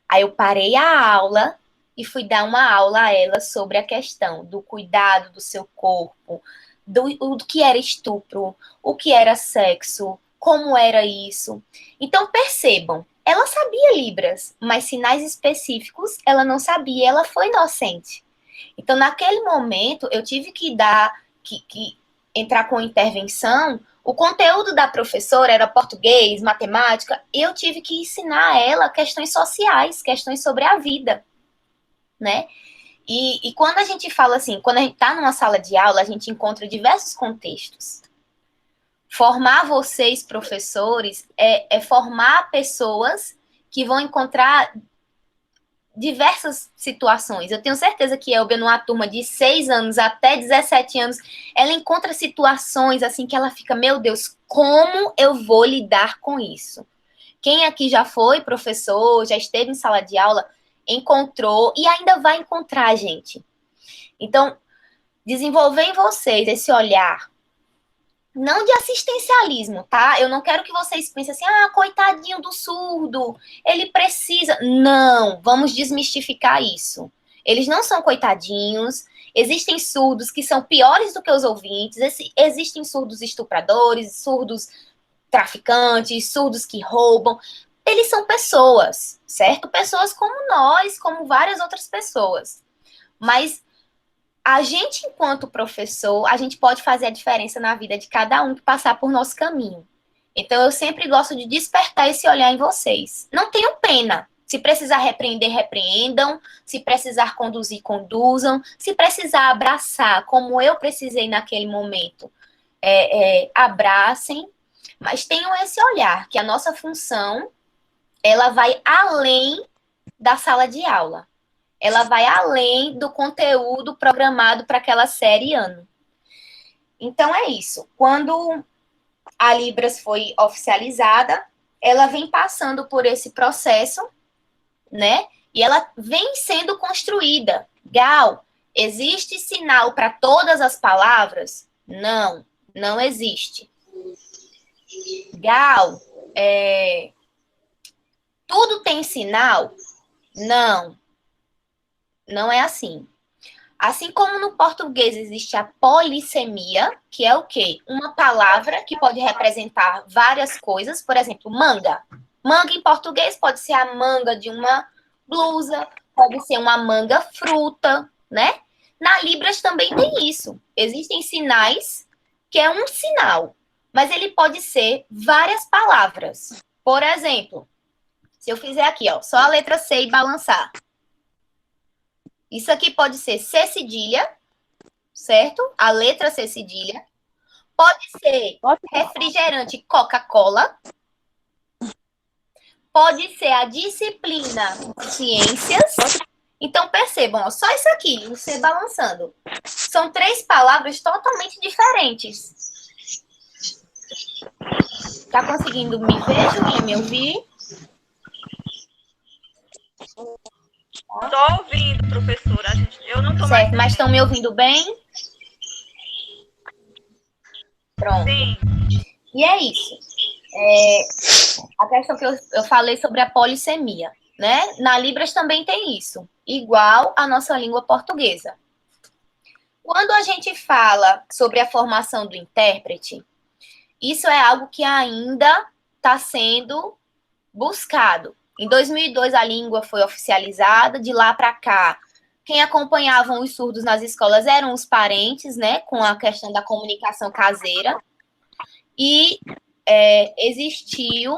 Aí eu parei a aula e fui dar uma aula a ela sobre a questão do cuidado do seu corpo, do que era estupro, o que era sexo, como era isso. Então, percebam, ela sabia Libras, mas sinais específicos ela não sabia, ela foi inocente. Então, naquele momento, eu tive que entrar com intervenção. O conteúdo da professora era português, matemática, eu tive que ensinar a ela questões sociais, questões sobre a vida, né? E quando a gente fala assim, quando a gente está numa sala de aula, a gente encontra diversos contextos. Formar vocês, professores, é formar pessoas que vão encontrar diversas situações. Eu tenho certeza que Elbia, numa turma de 6 anos até 17 anos, ela encontra situações assim que ela fica, meu Deus, como eu vou lidar com isso? Quem aqui já foi professor, já esteve em sala de aula, encontrou e ainda vai encontrar, gente. Então, desenvolver em vocês esse olhar, não de assistencialismo, tá? Eu não quero que vocês pensem assim, coitadinho do surdo, ele precisa. Não, vamos desmistificar isso. Eles não são coitadinhos, existem surdos que são piores do que os ouvintes, existem surdos estupradores, surdos traficantes, surdos que roubam. Eles são pessoas, certo? Pessoas como nós, como várias outras pessoas. Mas a gente, enquanto professor, a gente pode fazer a diferença na vida de cada um que passar por nosso caminho. Então, eu sempre gosto de despertar esse olhar em vocês. Não tenham pena. Se precisar repreender, repreendam. Se precisar conduzir, conduzam. Se precisar abraçar, como eu precisei naquele momento, abracem. Mas tenham esse olhar, que a nossa função, ela vai além da sala de aula. Ela vai além do conteúdo programado para aquela série ano. Então, é isso. Quando a Libras foi oficializada, ela vem passando por esse processo, né? E ela vem sendo construída. Gal, existe sinal para todas as palavras? Não, não existe. Gal, tudo tem sinal? Não, não é assim. Assim como no português existe a polissemia, que é o quê? Uma palavra que pode representar várias coisas. Por exemplo, manga. Manga em português pode ser a manga de uma blusa, pode ser uma manga fruta, né? Na Libras também tem isso. Existem sinais que é um sinal, mas ele pode ser várias palavras. Por exemplo, se eu fizer aqui, ó, só a letra C e balançar. Isso aqui pode ser C cedilha, certo? A letra C cedilha. Pode ser refrigerante Coca-Cola. Pode ser a disciplina ciências. Então, percebam, ó, só isso aqui, o C balançando. São 3 palavras totalmente diferentes. Tá conseguindo me ver, Julinha, me ouvir? Estou ouvindo, professora. Eu não estou mais. Certo, mas estão me ouvindo bem? Pronto. Sim. E é isso. A questão que eu falei sobre a polissemia, né? Na Libras também tem isso, igual à nossa língua portuguesa. Quando a gente fala sobre a formação do intérprete, isso é algo que ainda está sendo buscado. Em 2002, a língua foi oficializada, de lá para cá, quem acompanhavam os surdos nas escolas eram os parentes, né, com a questão da comunicação caseira, e existiu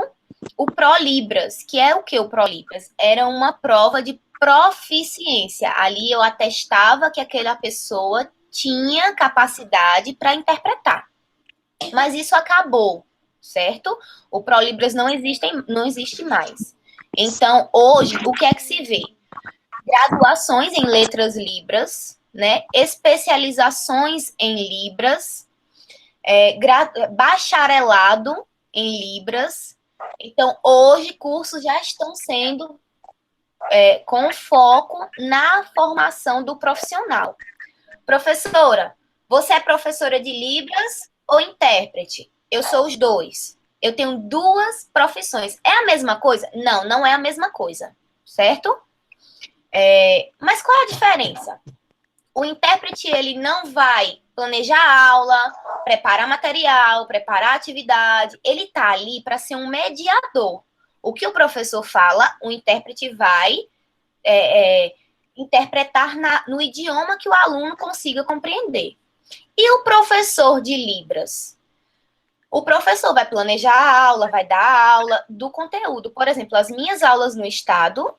o ProLibras, que é o que o ProLibras? Era uma prova de proficiência. Ali eu atestava que aquela pessoa tinha capacidade para interpretar. Mas isso acabou, certo? O ProLibras não existe mais. Então, hoje, o que é que se vê? Graduações em letras Libras, né? Especializações em Libras, bacharelado em Libras. Então, hoje, cursos já estão sendo com foco na formação do profissional. Professora, você é professora de Libras ou intérprete? Eu sou os dois. Eu tenho 2 profissões. É a mesma coisa? Não, não é a mesma coisa, certo? Mas qual é a diferença? O intérprete, ele não vai planejar a aula, preparar material, preparar atividade. Ele está ali para ser um mediador. O que o professor fala, o intérprete vai interpretar no idioma que o aluno consiga compreender. E o professor de Libras? O professor vai planejar a aula, vai dar aula do conteúdo. Por exemplo, as minhas aulas no estado,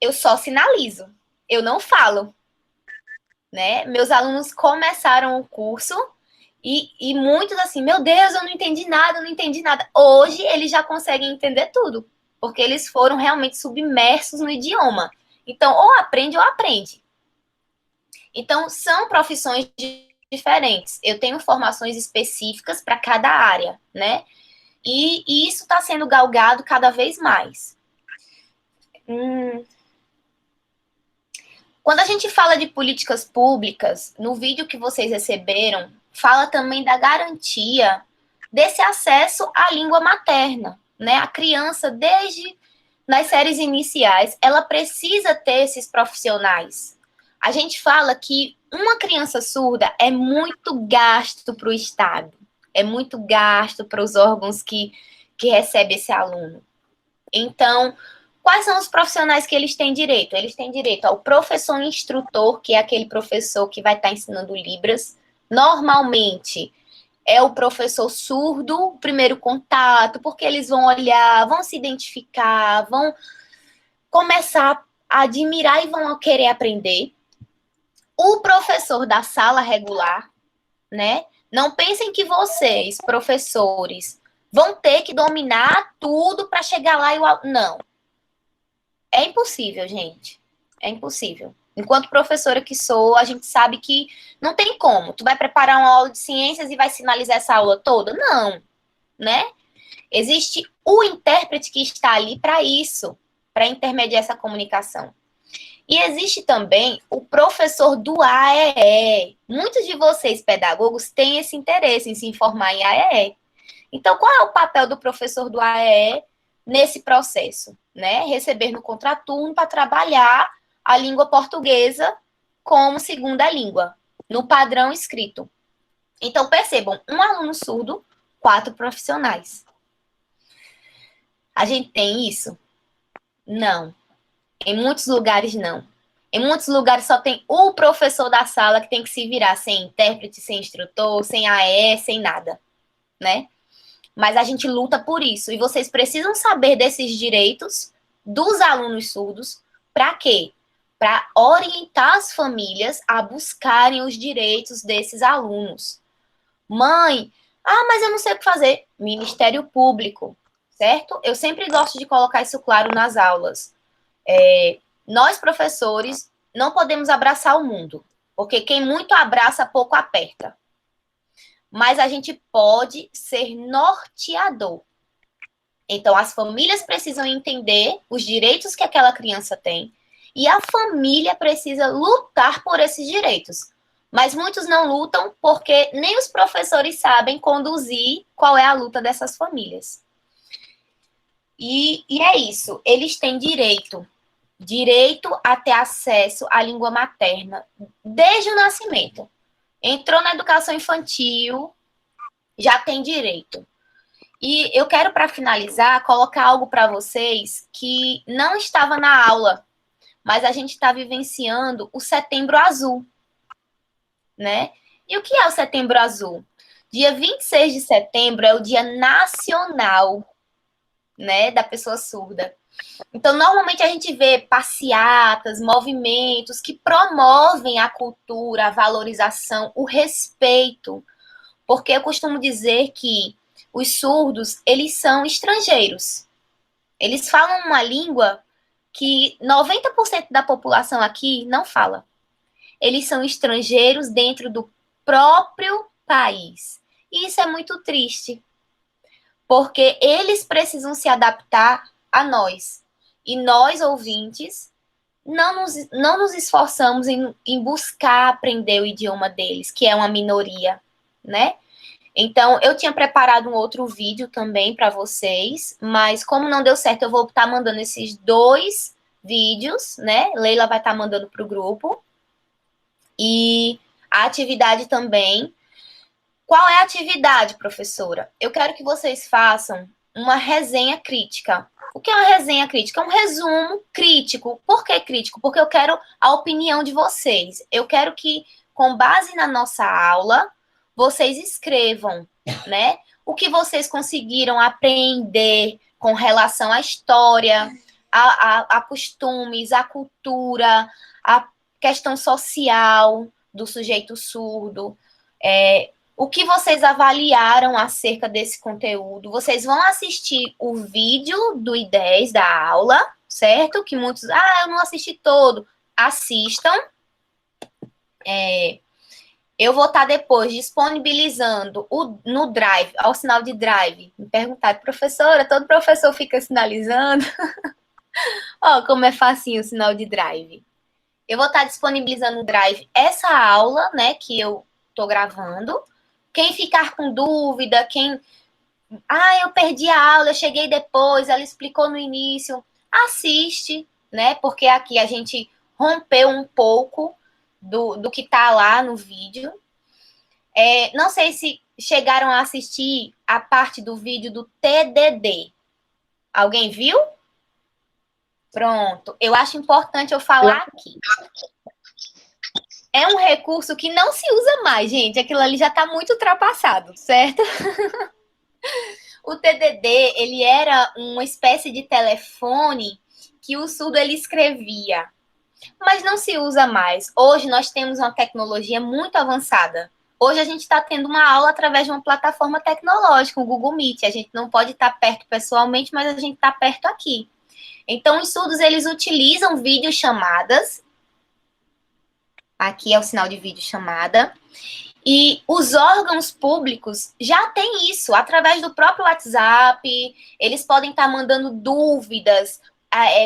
eu só sinalizo, eu não falo, né? Meus alunos começaram o curso e muitos assim, meu Deus, eu não entendi nada, não entendi nada. Hoje eles já conseguem entender tudo, porque eles foram realmente submersos no idioma. Então, ou aprende. Então, são profissões diferentes. Eu tenho formações específicas para cada área, né? E isso está sendo galgado cada vez mais. Quando a gente fala de políticas públicas, no vídeo que vocês receberam, fala também da garantia desse acesso à língua materna, né? A criança, desde nas séries iniciais, ela precisa ter esses profissionais. A gente fala que uma criança surda é muito gasto para o Estado, é muito gasto para os órgãos que recebem esse aluno. Então, quais são os profissionais que eles têm direito? Eles têm direito ao professor instrutor, que é aquele professor que vai estar ensinando Libras. Normalmente, é o professor surdo, o primeiro contato, porque eles vão olhar, vão se identificar, vão começar a admirar e vão querer aprender. O professor da sala regular, né? Não pensem que vocês, professores, vão ter que dominar tudo para chegar lá e o aluno. Não. É impossível, gente. É impossível. Enquanto professora que sou, a gente sabe que não tem como. Tu vai preparar uma aula de ciências e vai sinalizar essa aula toda? Não, né? Existe o intérprete que está ali para isso, para intermediar essa comunicação. E existe também o professor do AEE. Muitos de vocês, pedagogos, têm esse interesse em se informar em AEE. Então, qual é o papel do professor do AEE nesse processo? Né? Receber no contraturno para trabalhar a língua portuguesa como segunda língua, no padrão escrito. Então, percebam, um aluno surdo, 4 profissionais. A gente tem isso? Não. Em muitos lugares, não. Em muitos lugares só tem o professor da sala que tem que se virar sem intérprete, sem instrutor, sem AE, sem nada, né? Mas a gente luta por isso. E vocês precisam saber desses direitos dos alunos surdos. Para quê? Para orientar as famílias a buscarem os direitos desses alunos. Mãe, mas eu não sei o que fazer. Ministério Público, certo? Eu sempre gosto de colocar isso claro nas aulas. Nós, professores, não podemos abraçar o mundo, porque quem muito abraça, pouco aperta. Mas a gente pode ser norteador. Então, as famílias precisam entender os direitos que aquela criança tem e a família precisa lutar por esses direitos. Mas muitos não lutam porque nem os professores sabem conduzir qual é a luta dessas famílias. E é isso, eles têm direito a ter acesso à língua materna desde o nascimento. Entrou na educação infantil, já tem direito. E eu quero, para finalizar, colocar algo para vocês que não estava na aula, mas a gente está vivenciando o Setembro Azul, né? E o que é o Setembro Azul? Dia 26 de setembro é o Dia Nacional, né, da pessoa surda. Então, normalmente a gente vê passeatas, movimentos que promovem a cultura, a valorização, o respeito. Porque eu costumo dizer que os surdos, eles são estrangeiros. Eles falam uma língua que 90% da população aqui não fala. Eles são estrangeiros dentro do próprio país. E isso é muito triste. Porque eles precisam se adaptar a nós. E nós, ouvintes, não nos esforçamos em buscar aprender o idioma deles, que é uma minoria, né? Então, eu tinha preparado um outro vídeo também para vocês, mas como não deu certo, eu vou estar mandando esses 2 vídeos, né? Leila vai estar mandando para o grupo. E a atividade também. Qual é a atividade, professora? Eu quero que vocês façam uma resenha crítica. O que é uma resenha crítica? É um resumo crítico. Por que crítico? Porque eu quero a opinião de vocês. Eu quero que, com base na nossa aula, vocês escrevam, né? O que vocês conseguiram aprender com relação à história, a costumes, a cultura, a questão social do sujeito surdo, o que vocês avaliaram acerca desse conteúdo. Vocês vão assistir o vídeo do I10 da aula, certo? Que muitos, eu não assisti todo. Assistam. Eu vou estar depois disponibilizando no Drive, ao sinal de Drive. Me perguntaram, professora, todo professor fica sinalizando. Ó, como é facinho o sinal de Drive. Eu vou estar disponibilizando no Drive essa aula, né, que eu estou gravando. Quem ficar com dúvida, eu perdi a aula, eu cheguei depois, ela explicou no início, assiste, né, porque aqui a gente rompeu um pouco do que está lá no vídeo. Não sei se chegaram a assistir a parte do vídeo do TDD. Alguém viu? Pronto. Eu acho importante eu falar aqui. É um recurso que não se usa mais, gente. Aquilo ali já está muito ultrapassado, certo? O TDD, ele era uma espécie de telefone que o surdo ele escrevia. Mas não se usa mais. Hoje nós temos uma tecnologia muito avançada. Hoje a gente está tendo uma aula através de uma plataforma tecnológica, o Google Meet. A gente não pode estar perto pessoalmente, mas a gente está perto aqui. Então, os surdos, eles utilizam videochamadas Aqui é o sinal de videochamada. E os órgãos públicos já têm isso, através do próprio WhatsApp, eles podem estar mandando dúvidas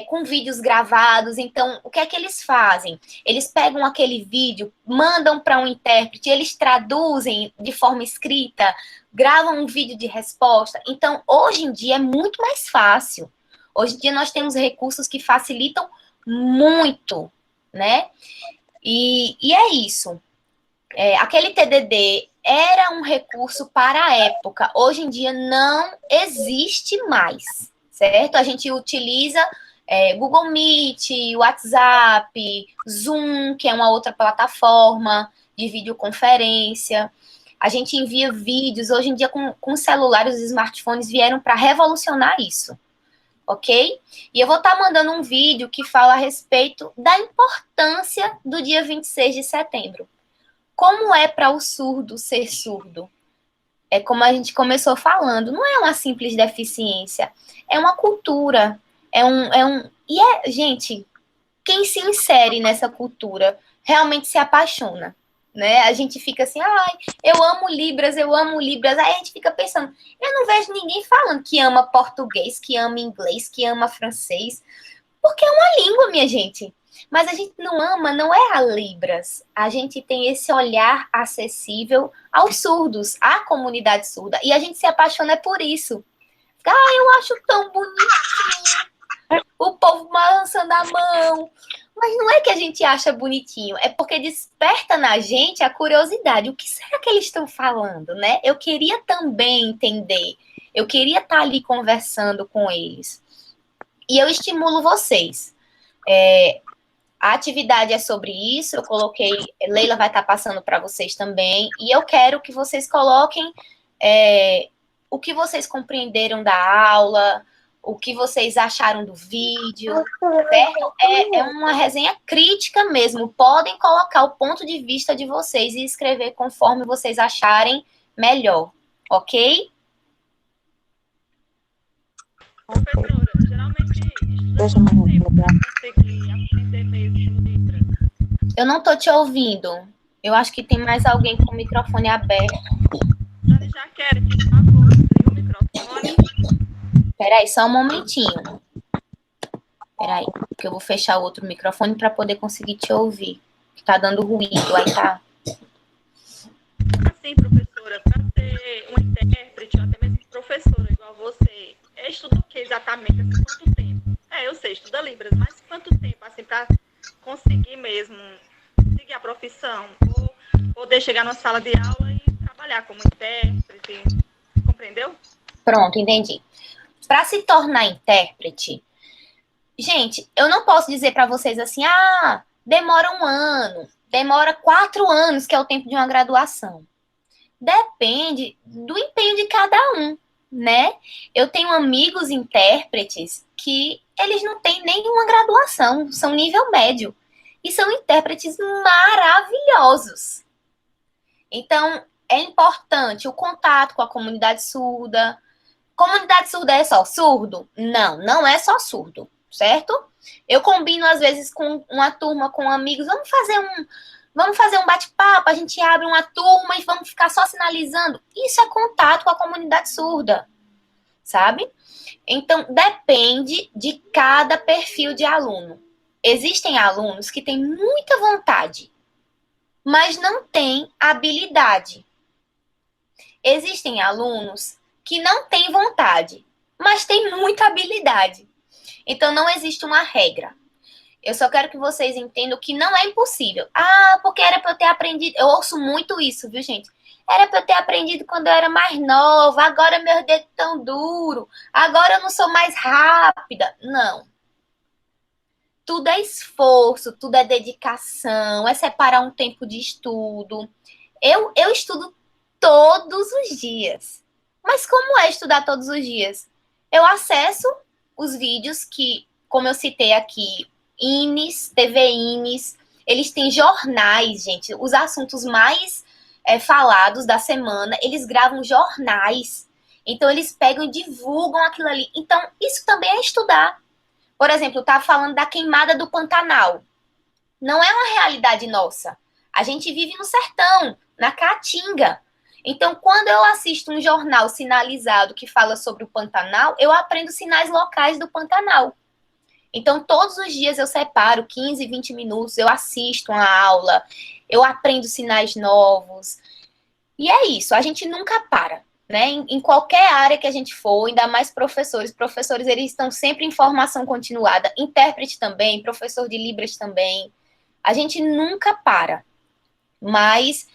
com vídeos gravados. Então, o que é que eles fazem? Eles pegam aquele vídeo, mandam para um intérprete, eles traduzem de forma escrita, gravam um vídeo de resposta. Então, hoje em dia é muito mais fácil. Hoje em dia nós temos recursos que facilitam muito, né? E é isso. Aquele TDD era um recurso para a época. Hoje em dia não existe mais, certo? A gente utiliza Google Meet, WhatsApp, Zoom, que é uma outra plataforma de videoconferência. A gente envia vídeos. Hoje em dia, com celulares, os smartphones vieram para revolucionar isso, ok? E eu vou estar mandando um vídeo que fala a respeito da importância do dia 26 de setembro. Como é para o surdo ser surdo? É como a gente começou falando, não é uma simples deficiência, é uma cultura, gente, quem se insere nessa cultura realmente se apaixona, né? A gente fica assim, eu amo Libras, aí a gente fica pensando, eu não vejo ninguém falando que ama português, que ama inglês, que ama francês, porque é uma língua, minha gente. Mas a gente não ama, não é a Libras. A gente tem esse olhar acessível aos surdos, à comunidade surda. E a gente se apaixona por isso. Eu acho tão bonitinho. O povo balançando a mão. Mas não é que a gente acha bonitinho, é porque desperta na gente a curiosidade. O que será que eles estão falando, né? Eu queria também entender. Eu queria estar ali conversando com eles. E eu estimulo vocês. A atividade é sobre isso, eu coloquei, Leila vai estar passando para vocês também, e eu quero que vocês coloquem o que vocês compreenderam da aula, o que vocês acharam do vídeo, certo? É uma resenha crítica mesmo, podem colocar o ponto de vista de vocês e escrever conforme vocês acharem melhor, ok? Professora, geralmente estuda muito tempo para conseguir aprender mesmo Libras. Eu não estou te ouvindo. Eu acho que tem mais alguém com o microfone aberto. Dani Jaqueline, por favor, liga o microfone. Peraí, só um momentinho. Peraí, que eu vou fechar o outro microfone para poder conseguir te ouvir. Tá dando ruído, aí tá. Assim, professora, para ser um intérprete, ou até mesmo professora igual você, estuda o que exatamente? Assim, quanto tempo? Eu sei, estuda Libras, mas quanto tempo, assim, para conseguir mesmo seguir a profissão? Ou poder chegar numa sala de aula e trabalhar como intérprete? Compreendeu? Pronto, entendi. Para se tornar intérprete, gente, eu não posso dizer para vocês assim, demora 1 ano, demora 4 anos, que é o tempo de uma graduação. Depende do empenho de cada um, né? Eu tenho amigos intérpretes que eles não têm nenhuma graduação, são nível médio. E são intérpretes maravilhosos. Então, é importante o contato com a comunidade surda. Comunidade surda é só surdo? Não, não é só surdo, certo? Eu combino, às vezes, com uma turma, com amigos, vamos fazer um bate-papo, a gente abre uma turma e vamos ficar só sinalizando. Isso é contato com a comunidade surda, sabe? Então, depende de cada perfil de aluno. Existem alunos que têm muita vontade, mas não têm habilidade. Existem alunos que não têm vontade, mas têm muita habilidade. Então, não existe uma regra. Eu só quero que vocês entendam que não é impossível. Porque era para eu ter aprendido. Eu ouço muito isso, viu, gente? Era para eu ter aprendido quando eu era mais nova. Agora meus dedos estão duros. Agora eu não sou mais rápida. Não. Tudo é esforço, tudo é dedicação, é separar um tempo de estudo. Eu estudo todos os dias. Mas como é estudar todos os dias? Eu acesso os vídeos que, como eu citei aqui, INES, TV INES, eles têm jornais, gente. Os assuntos mais falados da semana, eles gravam jornais. Então, eles pegam e divulgam aquilo ali. Então, isso também é estudar. Por exemplo, eu estava falando da queimada do Pantanal. Não é uma realidade nossa. A gente vive no sertão, na Caatinga. Então, quando eu assisto um jornal sinalizado que fala sobre o Pantanal, eu aprendo sinais locais do Pantanal. Então, todos os dias eu separo 15, 20 minutos, eu assisto uma aula, eu aprendo sinais novos. E é isso, a gente nunca para, né? Em qualquer área que a gente for, ainda mais professores. Professores, eles estão sempre em formação continuada. Intérprete também, professor de Libras também. A gente nunca para. Mas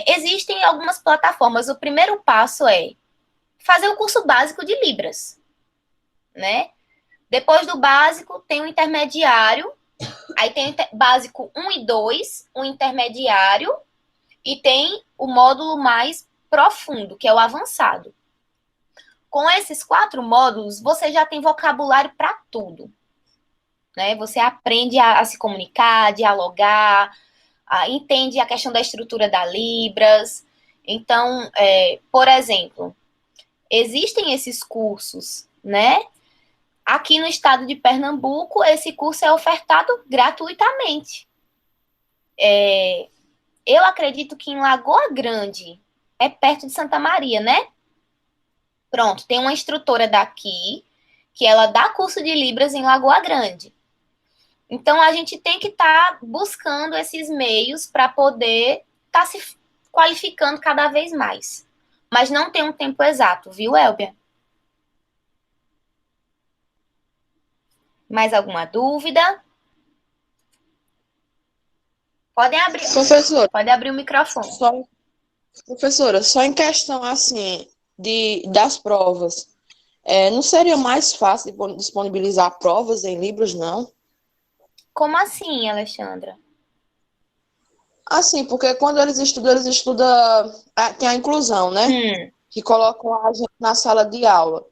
existem algumas plataformas. O primeiro passo é fazer o curso básico de Libras, né? Depois do básico, tem o intermediário. Aí tem o básico 1 e 2, o intermediário. E tem o módulo mais profundo, que é o avançado. Com esses 4 módulos, você já tem vocabulário para tudo, né? Você aprende a se comunicar, dialogar, entende a questão da estrutura da Libras. Então, por exemplo, existem esses cursos, né? Aqui no estado de Pernambuco, esse curso é ofertado gratuitamente. Eu acredito que em Lagoa Grande, é perto de Santa Maria, né? Pronto, tem uma instrutora daqui, que ela dá curso de Libras em Lagoa Grande. Então, a gente tem que estar buscando esses meios para poder estar se qualificando cada vez mais. Mas não tem um tempo exato, viu, Elbia? Mais alguma dúvida? Podem abrir. Professora, Pode abrir o microfone. professora, só em questão assim das provas, não seria mais fácil disponibilizar provas em livros, não? Como assim, Alexandra? Assim, porque quando eles estudam, tem a inclusão, né? Que colocam a gente na sala de aula.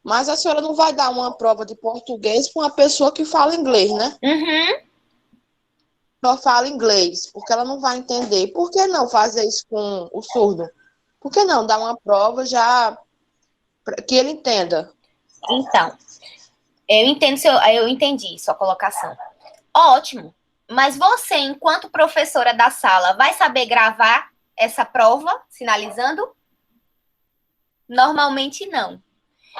Mas a senhora não vai dar uma prova de português para uma pessoa que fala inglês, né? Uhum. Só fala inglês, porque ela não vai entender. Por que não fazer isso com o surdo? Por que não dar uma prova já que ele entenda? Então, eu entendi sua colocação. Ótimo. Mas você, enquanto professora da sala, vai saber gravar essa prova, sinalizando? Normalmente não.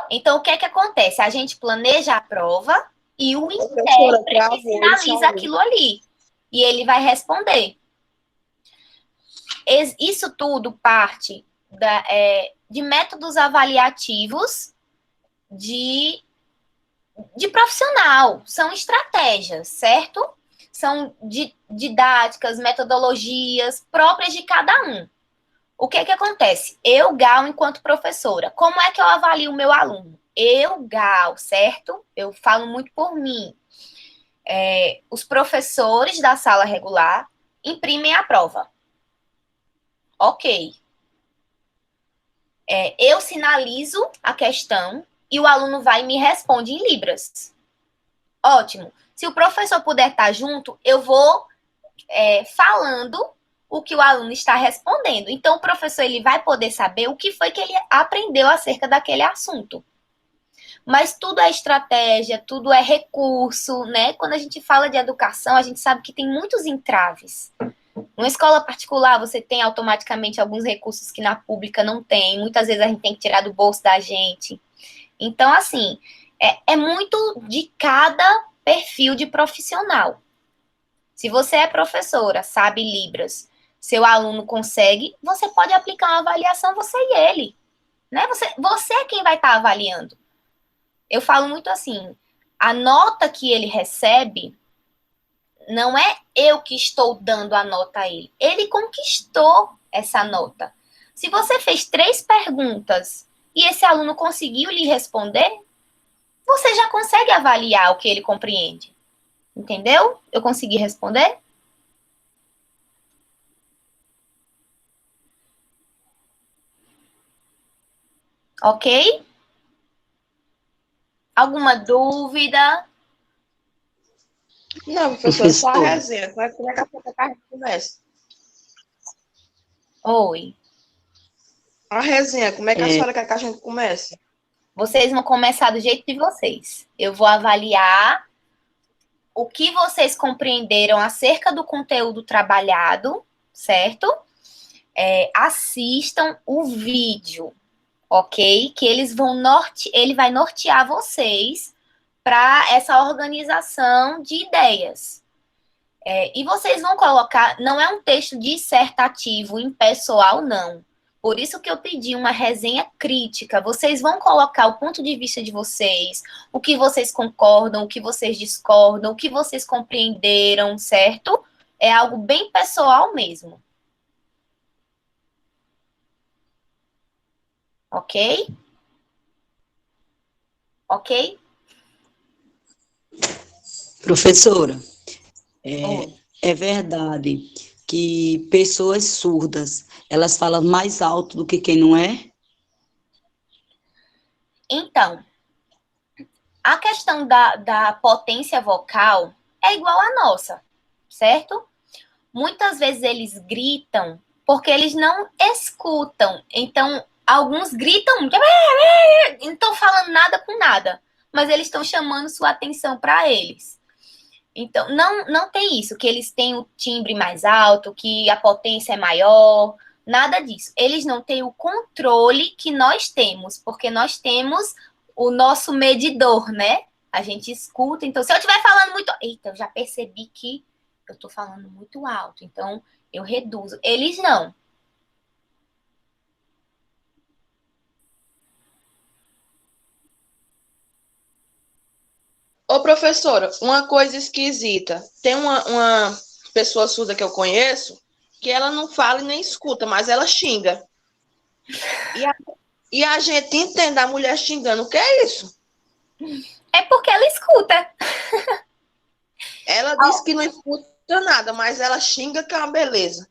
Então, o que é que acontece? A gente planeja a prova e o intérprete sinaliza aquilo ali. E ele vai responder. Isso tudo parte de métodos avaliativos de profissional. São estratégias, certo? São didáticas, metodologias próprias de cada um. O que é que acontece? Eu, Gal, enquanto professora, como é que eu avalio o meu aluno? Eu, Gal, certo? Eu falo muito por mim. Os professores da sala regular imprimem a prova. Ok. Eu sinalizo a questão e o aluno vai e me responde em Libras. Ótimo. Se o professor puder estar junto, eu vou falando o que o aluno está respondendo. Então, o professor ele vai poder saber o que foi que ele aprendeu acerca daquele assunto. Mas tudo é estratégia, tudo é recurso, né? Quando a gente fala de educação, a gente sabe que tem muitos entraves. Numa escola particular, você tem automaticamente alguns recursos que na pública não tem. Muitas vezes a gente tem que tirar do bolso da gente. Então, assim, é muito de cada perfil de profissional. Se você é professora, sabe Libras, seu aluno consegue, você pode aplicar uma avaliação, você e ele. Né? Você é quem vai estar avaliando. Eu falo muito assim, a nota que ele recebe, não é eu que estou dando a nota a ele. Ele conquistou essa nota. Se você fez 3 perguntas e esse aluno conseguiu lhe responder, você já consegue avaliar o que ele compreende. Entendeu? Eu consegui responder? Ok? Alguma dúvida? Não, professor, só a resenha. Como é que a gente começa? Oi. A resenha, como é que a senhora quer que a gente comece? Vocês vão começar do jeito de vocês. Eu vou avaliar o que vocês compreenderam acerca do conteúdo trabalhado certo? Assistam o vídeo, ok? Que ele vai nortear vocês para essa organização de ideias. E vocês vão colocar, não é um texto dissertativo, impessoal, não. Por isso que eu pedi uma resenha crítica. Vocês vão colocar o ponto de vista de vocês, o que vocês concordam, o que vocês discordam, o que vocês compreenderam, certo? É algo bem pessoal mesmo. Ok? Ok? Professora, é verdade que pessoas surdas, elas falam mais alto do que quem não é? Então, a questão da potência vocal é igual à nossa, certo? Muitas vezes eles gritam porque eles não escutam. Então, alguns gritam, não estão falando nada com nada, mas eles estão chamando sua atenção para eles. Então, não tem isso, que eles têm o timbre mais alto, que a potência é maior, nada disso. Eles não têm o controle que nós temos, porque nós temos o nosso medidor, né? A gente escuta. Então, se eu estiver falando muito... Eita, eu já percebi que eu estou falando muito alto, então eu reduzo. Eles não. Ô, professora, uma coisa esquisita. Tem uma pessoa surda que eu conheço que ela não fala e nem escuta, mas ela xinga. E a gente entende a mulher xingando. O que é isso? É porque ela escuta. Ela diz que não escuta nada, mas ela xinga que é uma beleza.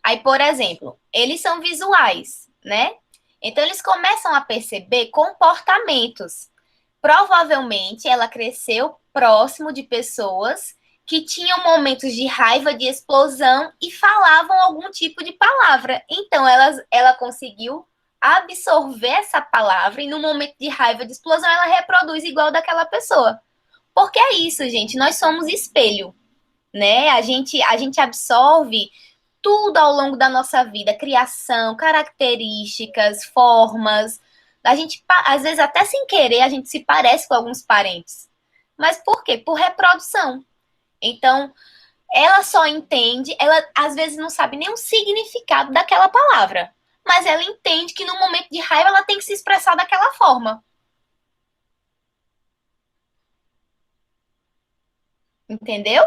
Aí, por exemplo, eles são visuais, né? Então, eles começam a perceber comportamentos. Provavelmente, ela cresceu próximo de pessoas que tinham momentos de raiva, de explosão e falavam algum tipo de palavra. Então, ela conseguiu absorver essa palavra e no momento de raiva, de explosão, ela reproduz igual daquela pessoa. Porque é isso, gente. Nós somos espelho, né? A gente absorve tudo ao longo da nossa vida, criação, características, formas. A gente, às vezes, até sem querer, a gente se parece com alguns parentes. Mas por quê? Por reprodução. Então, ela só entende, ela às vezes não sabe nem o significado daquela palavra, mas ela entende que no momento de raiva ela tem que se expressar daquela forma. Entendeu?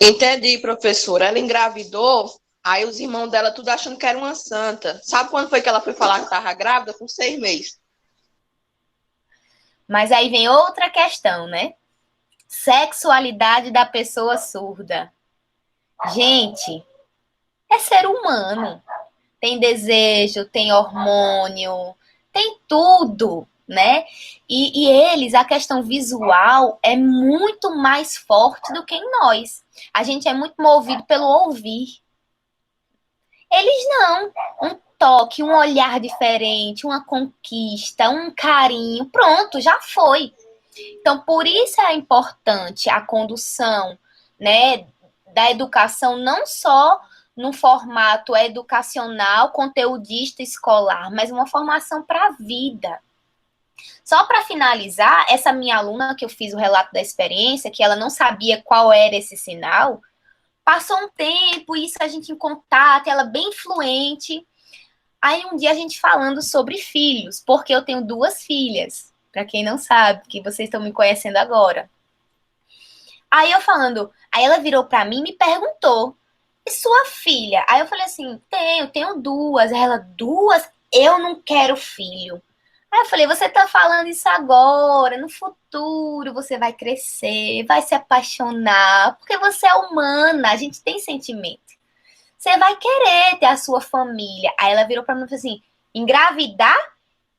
Entendi, professora. Ela engravidou, aí os irmãos dela tudo achando que era uma santa. Sabe quando foi que ela foi falar que estava grávida? Com 6 meses. Mas aí vem outra questão, né? Sexualidade da pessoa surda. Gente, é ser humano. Tem desejo, tem hormônio, tem tudo, né? E eles, a questão visual é muito mais forte do que em nós. A gente é muito movido pelo ouvir. Eles não. Um toque, um olhar diferente, uma conquista, um carinho, pronto, já foi. Então, por isso é importante a condução, né, da educação, não só no formato educacional, conteudista escolar, mas uma formação para a vida. Só para finalizar, essa minha aluna que eu fiz o relato da experiência, que ela não sabia qual era esse sinal, passou um tempo, isso a gente em contato, ela bem fluente. Aí um dia a gente falando sobre filhos, porque eu tenho 2 filhas, para quem não sabe, que vocês estão me conhecendo agora. Aí eu falando, aí ela virou para mim e me perguntou, e sua filha? Aí eu falei assim, tenho 2. Aí ela, 2? Eu não quero filho. Aí eu falei, você tá falando isso agora, no futuro você vai crescer, vai se apaixonar, porque você é humana, a gente tem sentimento. Você vai querer ter a sua família. Aí ela virou pra mim e falou assim, engravidar?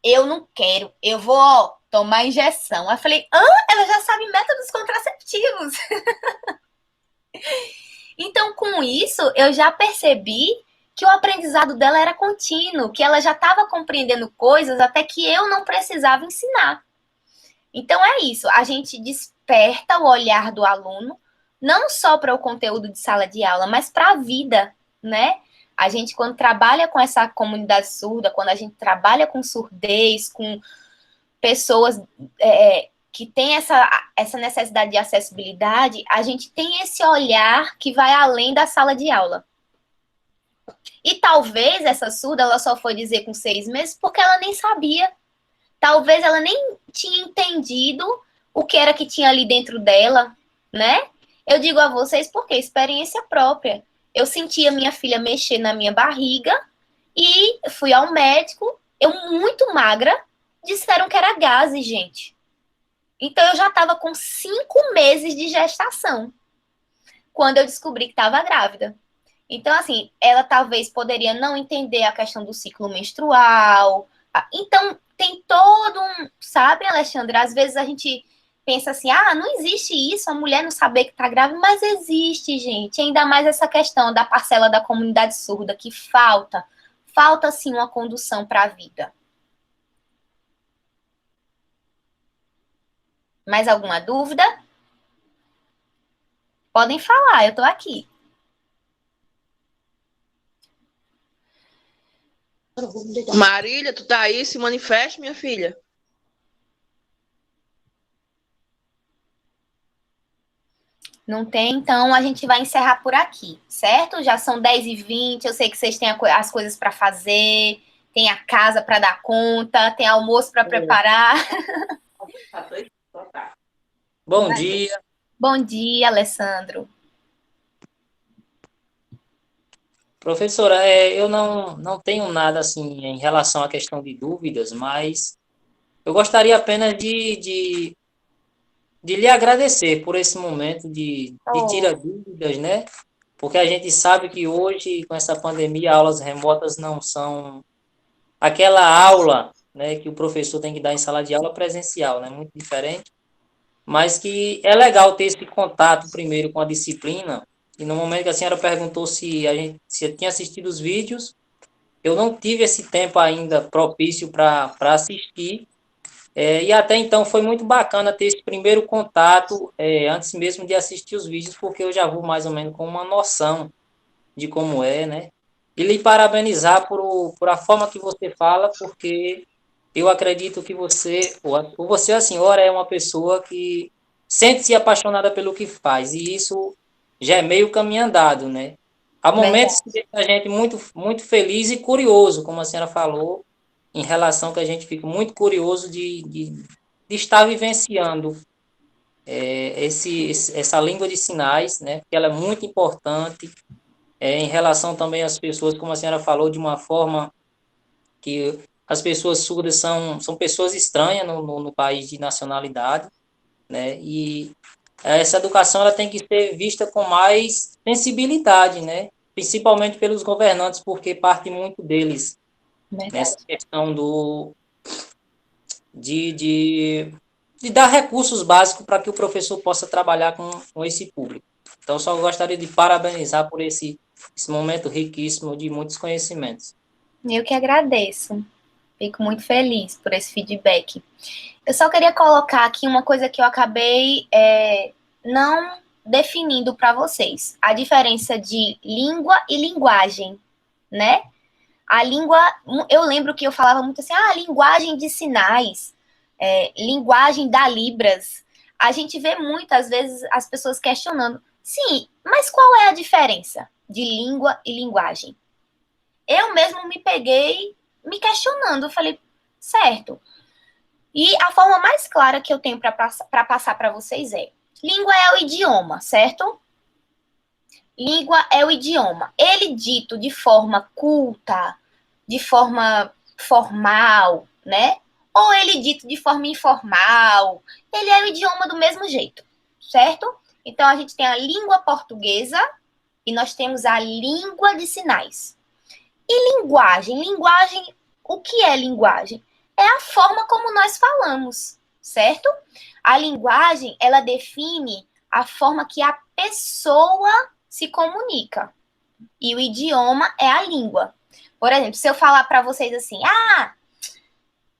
Eu não quero, eu vou, ó, tomar injeção. Aí eu falei, ela já sabe métodos contraceptivos. Então, com isso, eu já percebi que o aprendizado dela era contínuo, que ela já estava compreendendo coisas até que eu não precisava ensinar. Então, é isso. A gente desperta o olhar do aluno não só para o conteúdo de sala de aula, mas para a vida, né? A gente, quando trabalha com essa comunidade surda, quando a gente trabalha com surdez, com pessoas que têm essa necessidade de acessibilidade, a gente tem esse olhar que vai além da sala de aula. E talvez essa surda, ela só foi dizer com 6 meses porque ela nem sabia. Talvez ela nem tinha entendido o que era que tinha ali dentro dela, né? Eu digo a vocês porque experiência própria. Eu sentia minha filha mexer na minha barriga e fui ao médico, eu muito magra, disseram que era gases, gente. Então eu já estava com 5 meses de gestação quando eu descobri que estava grávida. Então, assim, ela talvez poderia não entender a questão do ciclo menstrual. Então, tem todo um... Sabe, Alexandre? Às vezes a gente pensa assim, não existe isso, a mulher não saber que está grávida, mas existe, gente. Ainda mais essa questão da parcela da comunidade surda, que falta, sim, uma condução para a vida. Mais alguma dúvida? Podem falar, eu estou aqui. Marília, tu tá aí? Se manifeste, minha filha. Não tem, então a gente vai encerrar por aqui, certo? Já são 10h20, eu sei que vocês têm as coisas para fazer, tem a casa para dar conta, tem almoço para preparar. Bom dia. Bom dia, Alessandro. Professora, eu não tenho nada assim em relação à questão de dúvidas, mas eu gostaria apenas de lhe agradecer por esse momento de tirar dúvidas, né? Porque a gente sabe que hoje, com essa pandemia, aulas remotas não são aquela aula, né, que o professor tem que dar em sala de aula presencial, né? Muito diferente. Mas que é legal ter esse contato primeiro com a disciplina. E no momento que a senhora perguntou se eu tinha assistido os vídeos, eu não tive esse tempo ainda propício para assistir. E até então foi muito bacana ter esse primeiro contato antes mesmo de assistir os vídeos, porque eu já vou mais ou menos com uma noção de como é, né? E lhe parabenizar por a forma que você fala, porque eu acredito que você, a senhora, é uma pessoa que sente-se apaixonada pelo que faz, e isso já é meio caminho andado, né? Há momentos que deixa a gente muito, muito feliz e curioso, como a senhora falou, em relação que a gente fica muito curioso de estar vivenciando essa língua de sinais, né? Porque ela é muito importante em relação também às pessoas, como a senhora falou, de uma forma que as pessoas surdas são pessoas estranhas no país de nacionalidade, né? E essa educação ela tem que ser vista com mais sensibilidade, né? Principalmente pelos governantes, porque parte muito deles nessa questão de dar recursos básicos para que o professor possa trabalhar com esse público. Então, só gostaria de parabenizar por esse momento riquíssimo de muitos conhecimentos. Eu que agradeço. Fico muito feliz por esse feedback. Eu só queria colocar aqui uma coisa que eu acabei não definindo para vocês. A diferença de língua e linguagem, né? A língua, eu lembro que eu falava muito assim, linguagem de sinais, linguagem da Libras. A gente vê muitas vezes as pessoas questionando, sim, mas qual é a diferença de língua e linguagem? Eu mesmo me peguei me questionando, eu falei, certo. E a forma mais clara que eu tenho para passar para vocês é, língua é o idioma, certo? Língua é o idioma. Ele dito de forma culta, de forma formal, né? Ou ele dito de forma informal. Ele é o idioma do mesmo jeito, certo? Então, a gente tem a língua portuguesa e nós temos a língua de sinais. E linguagem? Linguagem, o que é linguagem? É a forma como nós falamos, certo? A linguagem, ela define a forma que a pessoa se comunica. E o idioma é a língua. Por exemplo, se eu falar para vocês assim,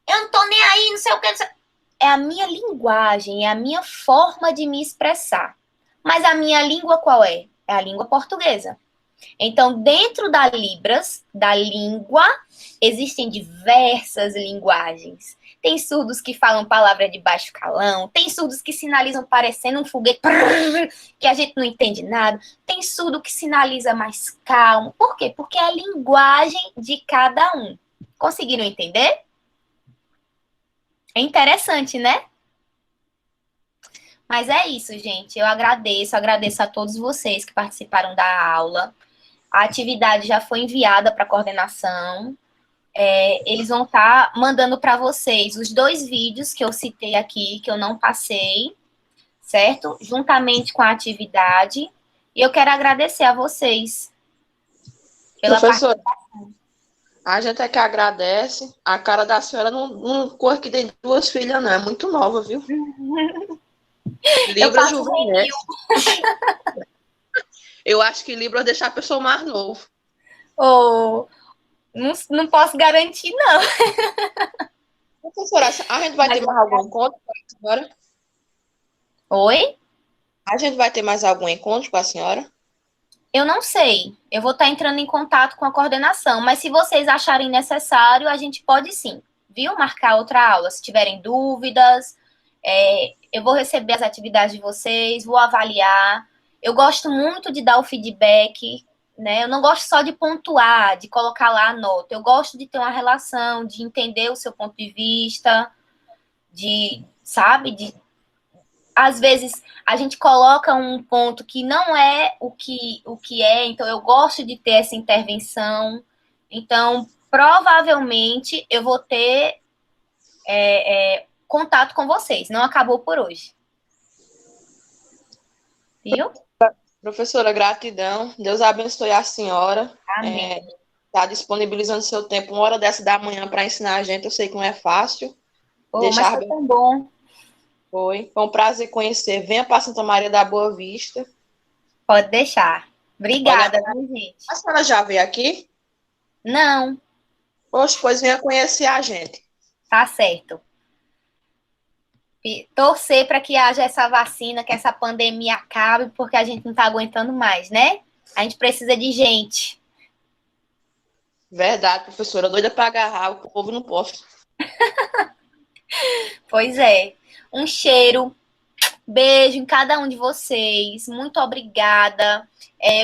eu não tô nem aí, não sei o que, é a minha linguagem, é a minha forma de me expressar. Mas a minha língua qual é? É a língua portuguesa. Então, dentro da Libras, da língua, existem diversas linguagens. Tem surdos que falam palavra de baixo calão, tem surdos que sinalizam parecendo um foguete, que a gente não entende nada, tem surdo que sinaliza mais calmo. Por quê? Porque é a linguagem de cada um. Conseguiram entender? É interessante, né? Mas é isso, gente. Eu agradeço a todos vocês que participaram da aula. A atividade já foi enviada para a coordenação. Eles vão estar mandando para vocês os 2 vídeos que eu citei aqui, que eu não passei, certo? Juntamente com a atividade. E eu quero agradecer a vocês pela Professora, participação. a gente é que agradece. A cara da senhora não cor que tem 2 filhas, não. É muito nova, viu? Libra juvenil. Eu acho que Libra deixa a pessoa mais novo. Não posso garantir, não. Professora, a gente vai ter mais algum encontro com a senhora? Oi? A gente vai ter mais algum encontro com a senhora? Eu não sei. Eu vou estar entrando em contato com a coordenação, mas se vocês acharem necessário, a gente pode sim, viu? Marcar outra aula. Se tiverem dúvidas, eu vou receber as atividades de vocês, vou avaliar. Eu gosto muito de dar o feedback, né? Eu não gosto só de pontuar, de colocar lá a nota. Eu gosto de ter uma relação, de entender o seu ponto de vista, sabe? Às vezes a gente coloca um ponto que não é o que é, então eu gosto de ter essa intervenção. Então, provavelmente, eu vou ter contato com vocês. Não acabou por hoje. Viu? Professora, gratidão. Deus abençoe a senhora. Amém. Está disponibilizando seu tempo 1h da manhã para ensinar a gente. Eu sei que não é fácil. Mas foi tão bom. Foi um prazer conhecer. Venha para Santa Maria da Boa Vista. Pode deixar. Obrigada, gente. A senhora já veio aqui? Não. Poxa, pois venha conhecer a gente. Tá certo. Torcer para que haja essa vacina, que essa pandemia acabe, porque a gente não está aguentando mais, né? A gente precisa de gente. Verdade, professora. Doida para agarrar, o povo não pode. Pois é. Um cheiro. Beijo em cada um de vocês. Muito obrigada.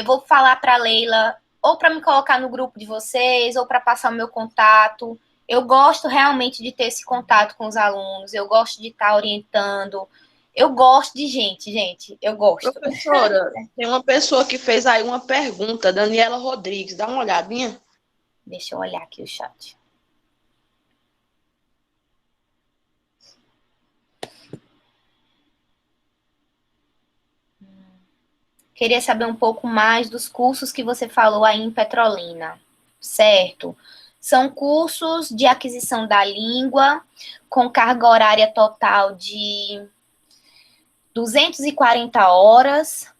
Vou falar para a Leila, ou para me colocar no grupo de vocês, ou para passar o meu contato. Eu gosto realmente de ter esse contato com os alunos. Eu gosto de estar orientando. Eu gosto de gente. Eu gosto. Professora, tem uma pessoa que fez aí uma pergunta, Daniela Rodrigues. Dá uma olhadinha. Deixa eu olhar aqui o chat. Queria saber um pouco mais dos cursos que você falou aí em Petrolina, certo? São cursos de aquisição da língua, com carga horária total de 240 horas,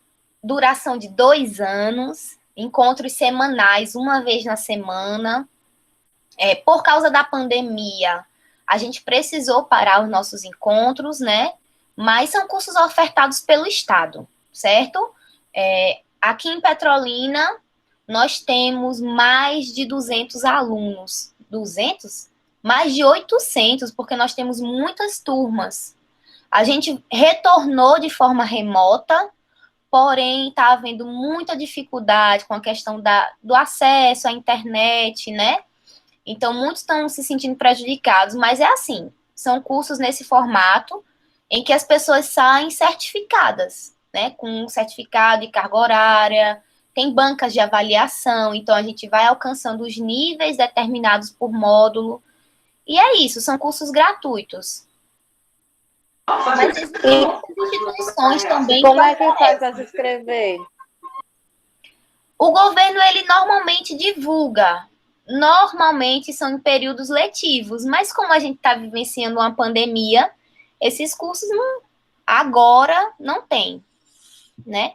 duração de 2 anos, encontros semanais, uma vez na semana. Por causa da pandemia, a gente precisou parar os nossos encontros, né? Mas são cursos ofertados pelo Estado, certo? Aqui em Petrolina, nós temos mais de 200 alunos. 200? Mais de 800, porque nós temos muitas turmas. A gente retornou de forma remota, porém está havendo muita dificuldade com a questão do acesso à internet, né? Então, muitos estão se sentindo prejudicados, mas é assim, são cursos nesse formato em que as pessoas saem certificadas, né? Com um certificado de carga horária, tem bancas de avaliação, então a gente vai alcançando os níveis determinados por módulo. E é isso, são cursos gratuitos. Mas existem outras instituições também. Como é que faz para se inscrever? O governo, ele normalmente divulga. Normalmente são em períodos letivos, mas como a gente está vivenciando uma pandemia, esses cursos agora não tem, né?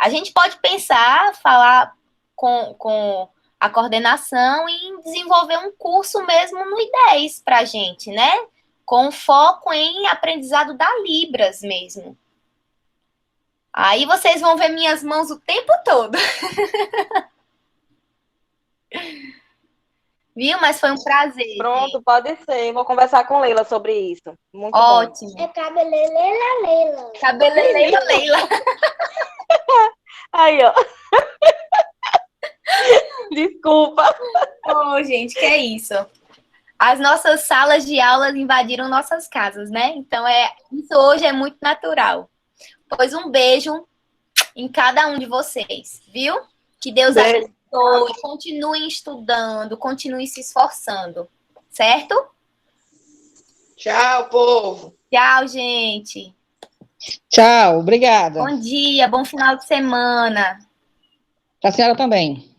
A gente pode pensar, falar com a coordenação em desenvolver um curso mesmo no I10 para a gente, né? Com foco em aprendizado da Libras mesmo. Aí vocês vão ver minhas mãos o tempo todo. Viu? Mas foi um prazer. Pronto, pode ser. Vou conversar com Leila sobre isso. Muito Ótimo. bom. É cabeleleila, Leila. Cabeleleila, Leila. Aí, ó. Desculpa. Ô, gente, que é isso? As nossas salas de aulas invadiram nossas casas, né? Então, isso hoje é muito natural. Pois um beijo em cada um de vocês, viu? Que Deus abençoe. Continuem estudando, continuem se esforçando. Certo? Tchau, povo. Tchau, gente. Tchau, obrigada. Bom dia, bom final de semana. Para a senhora também.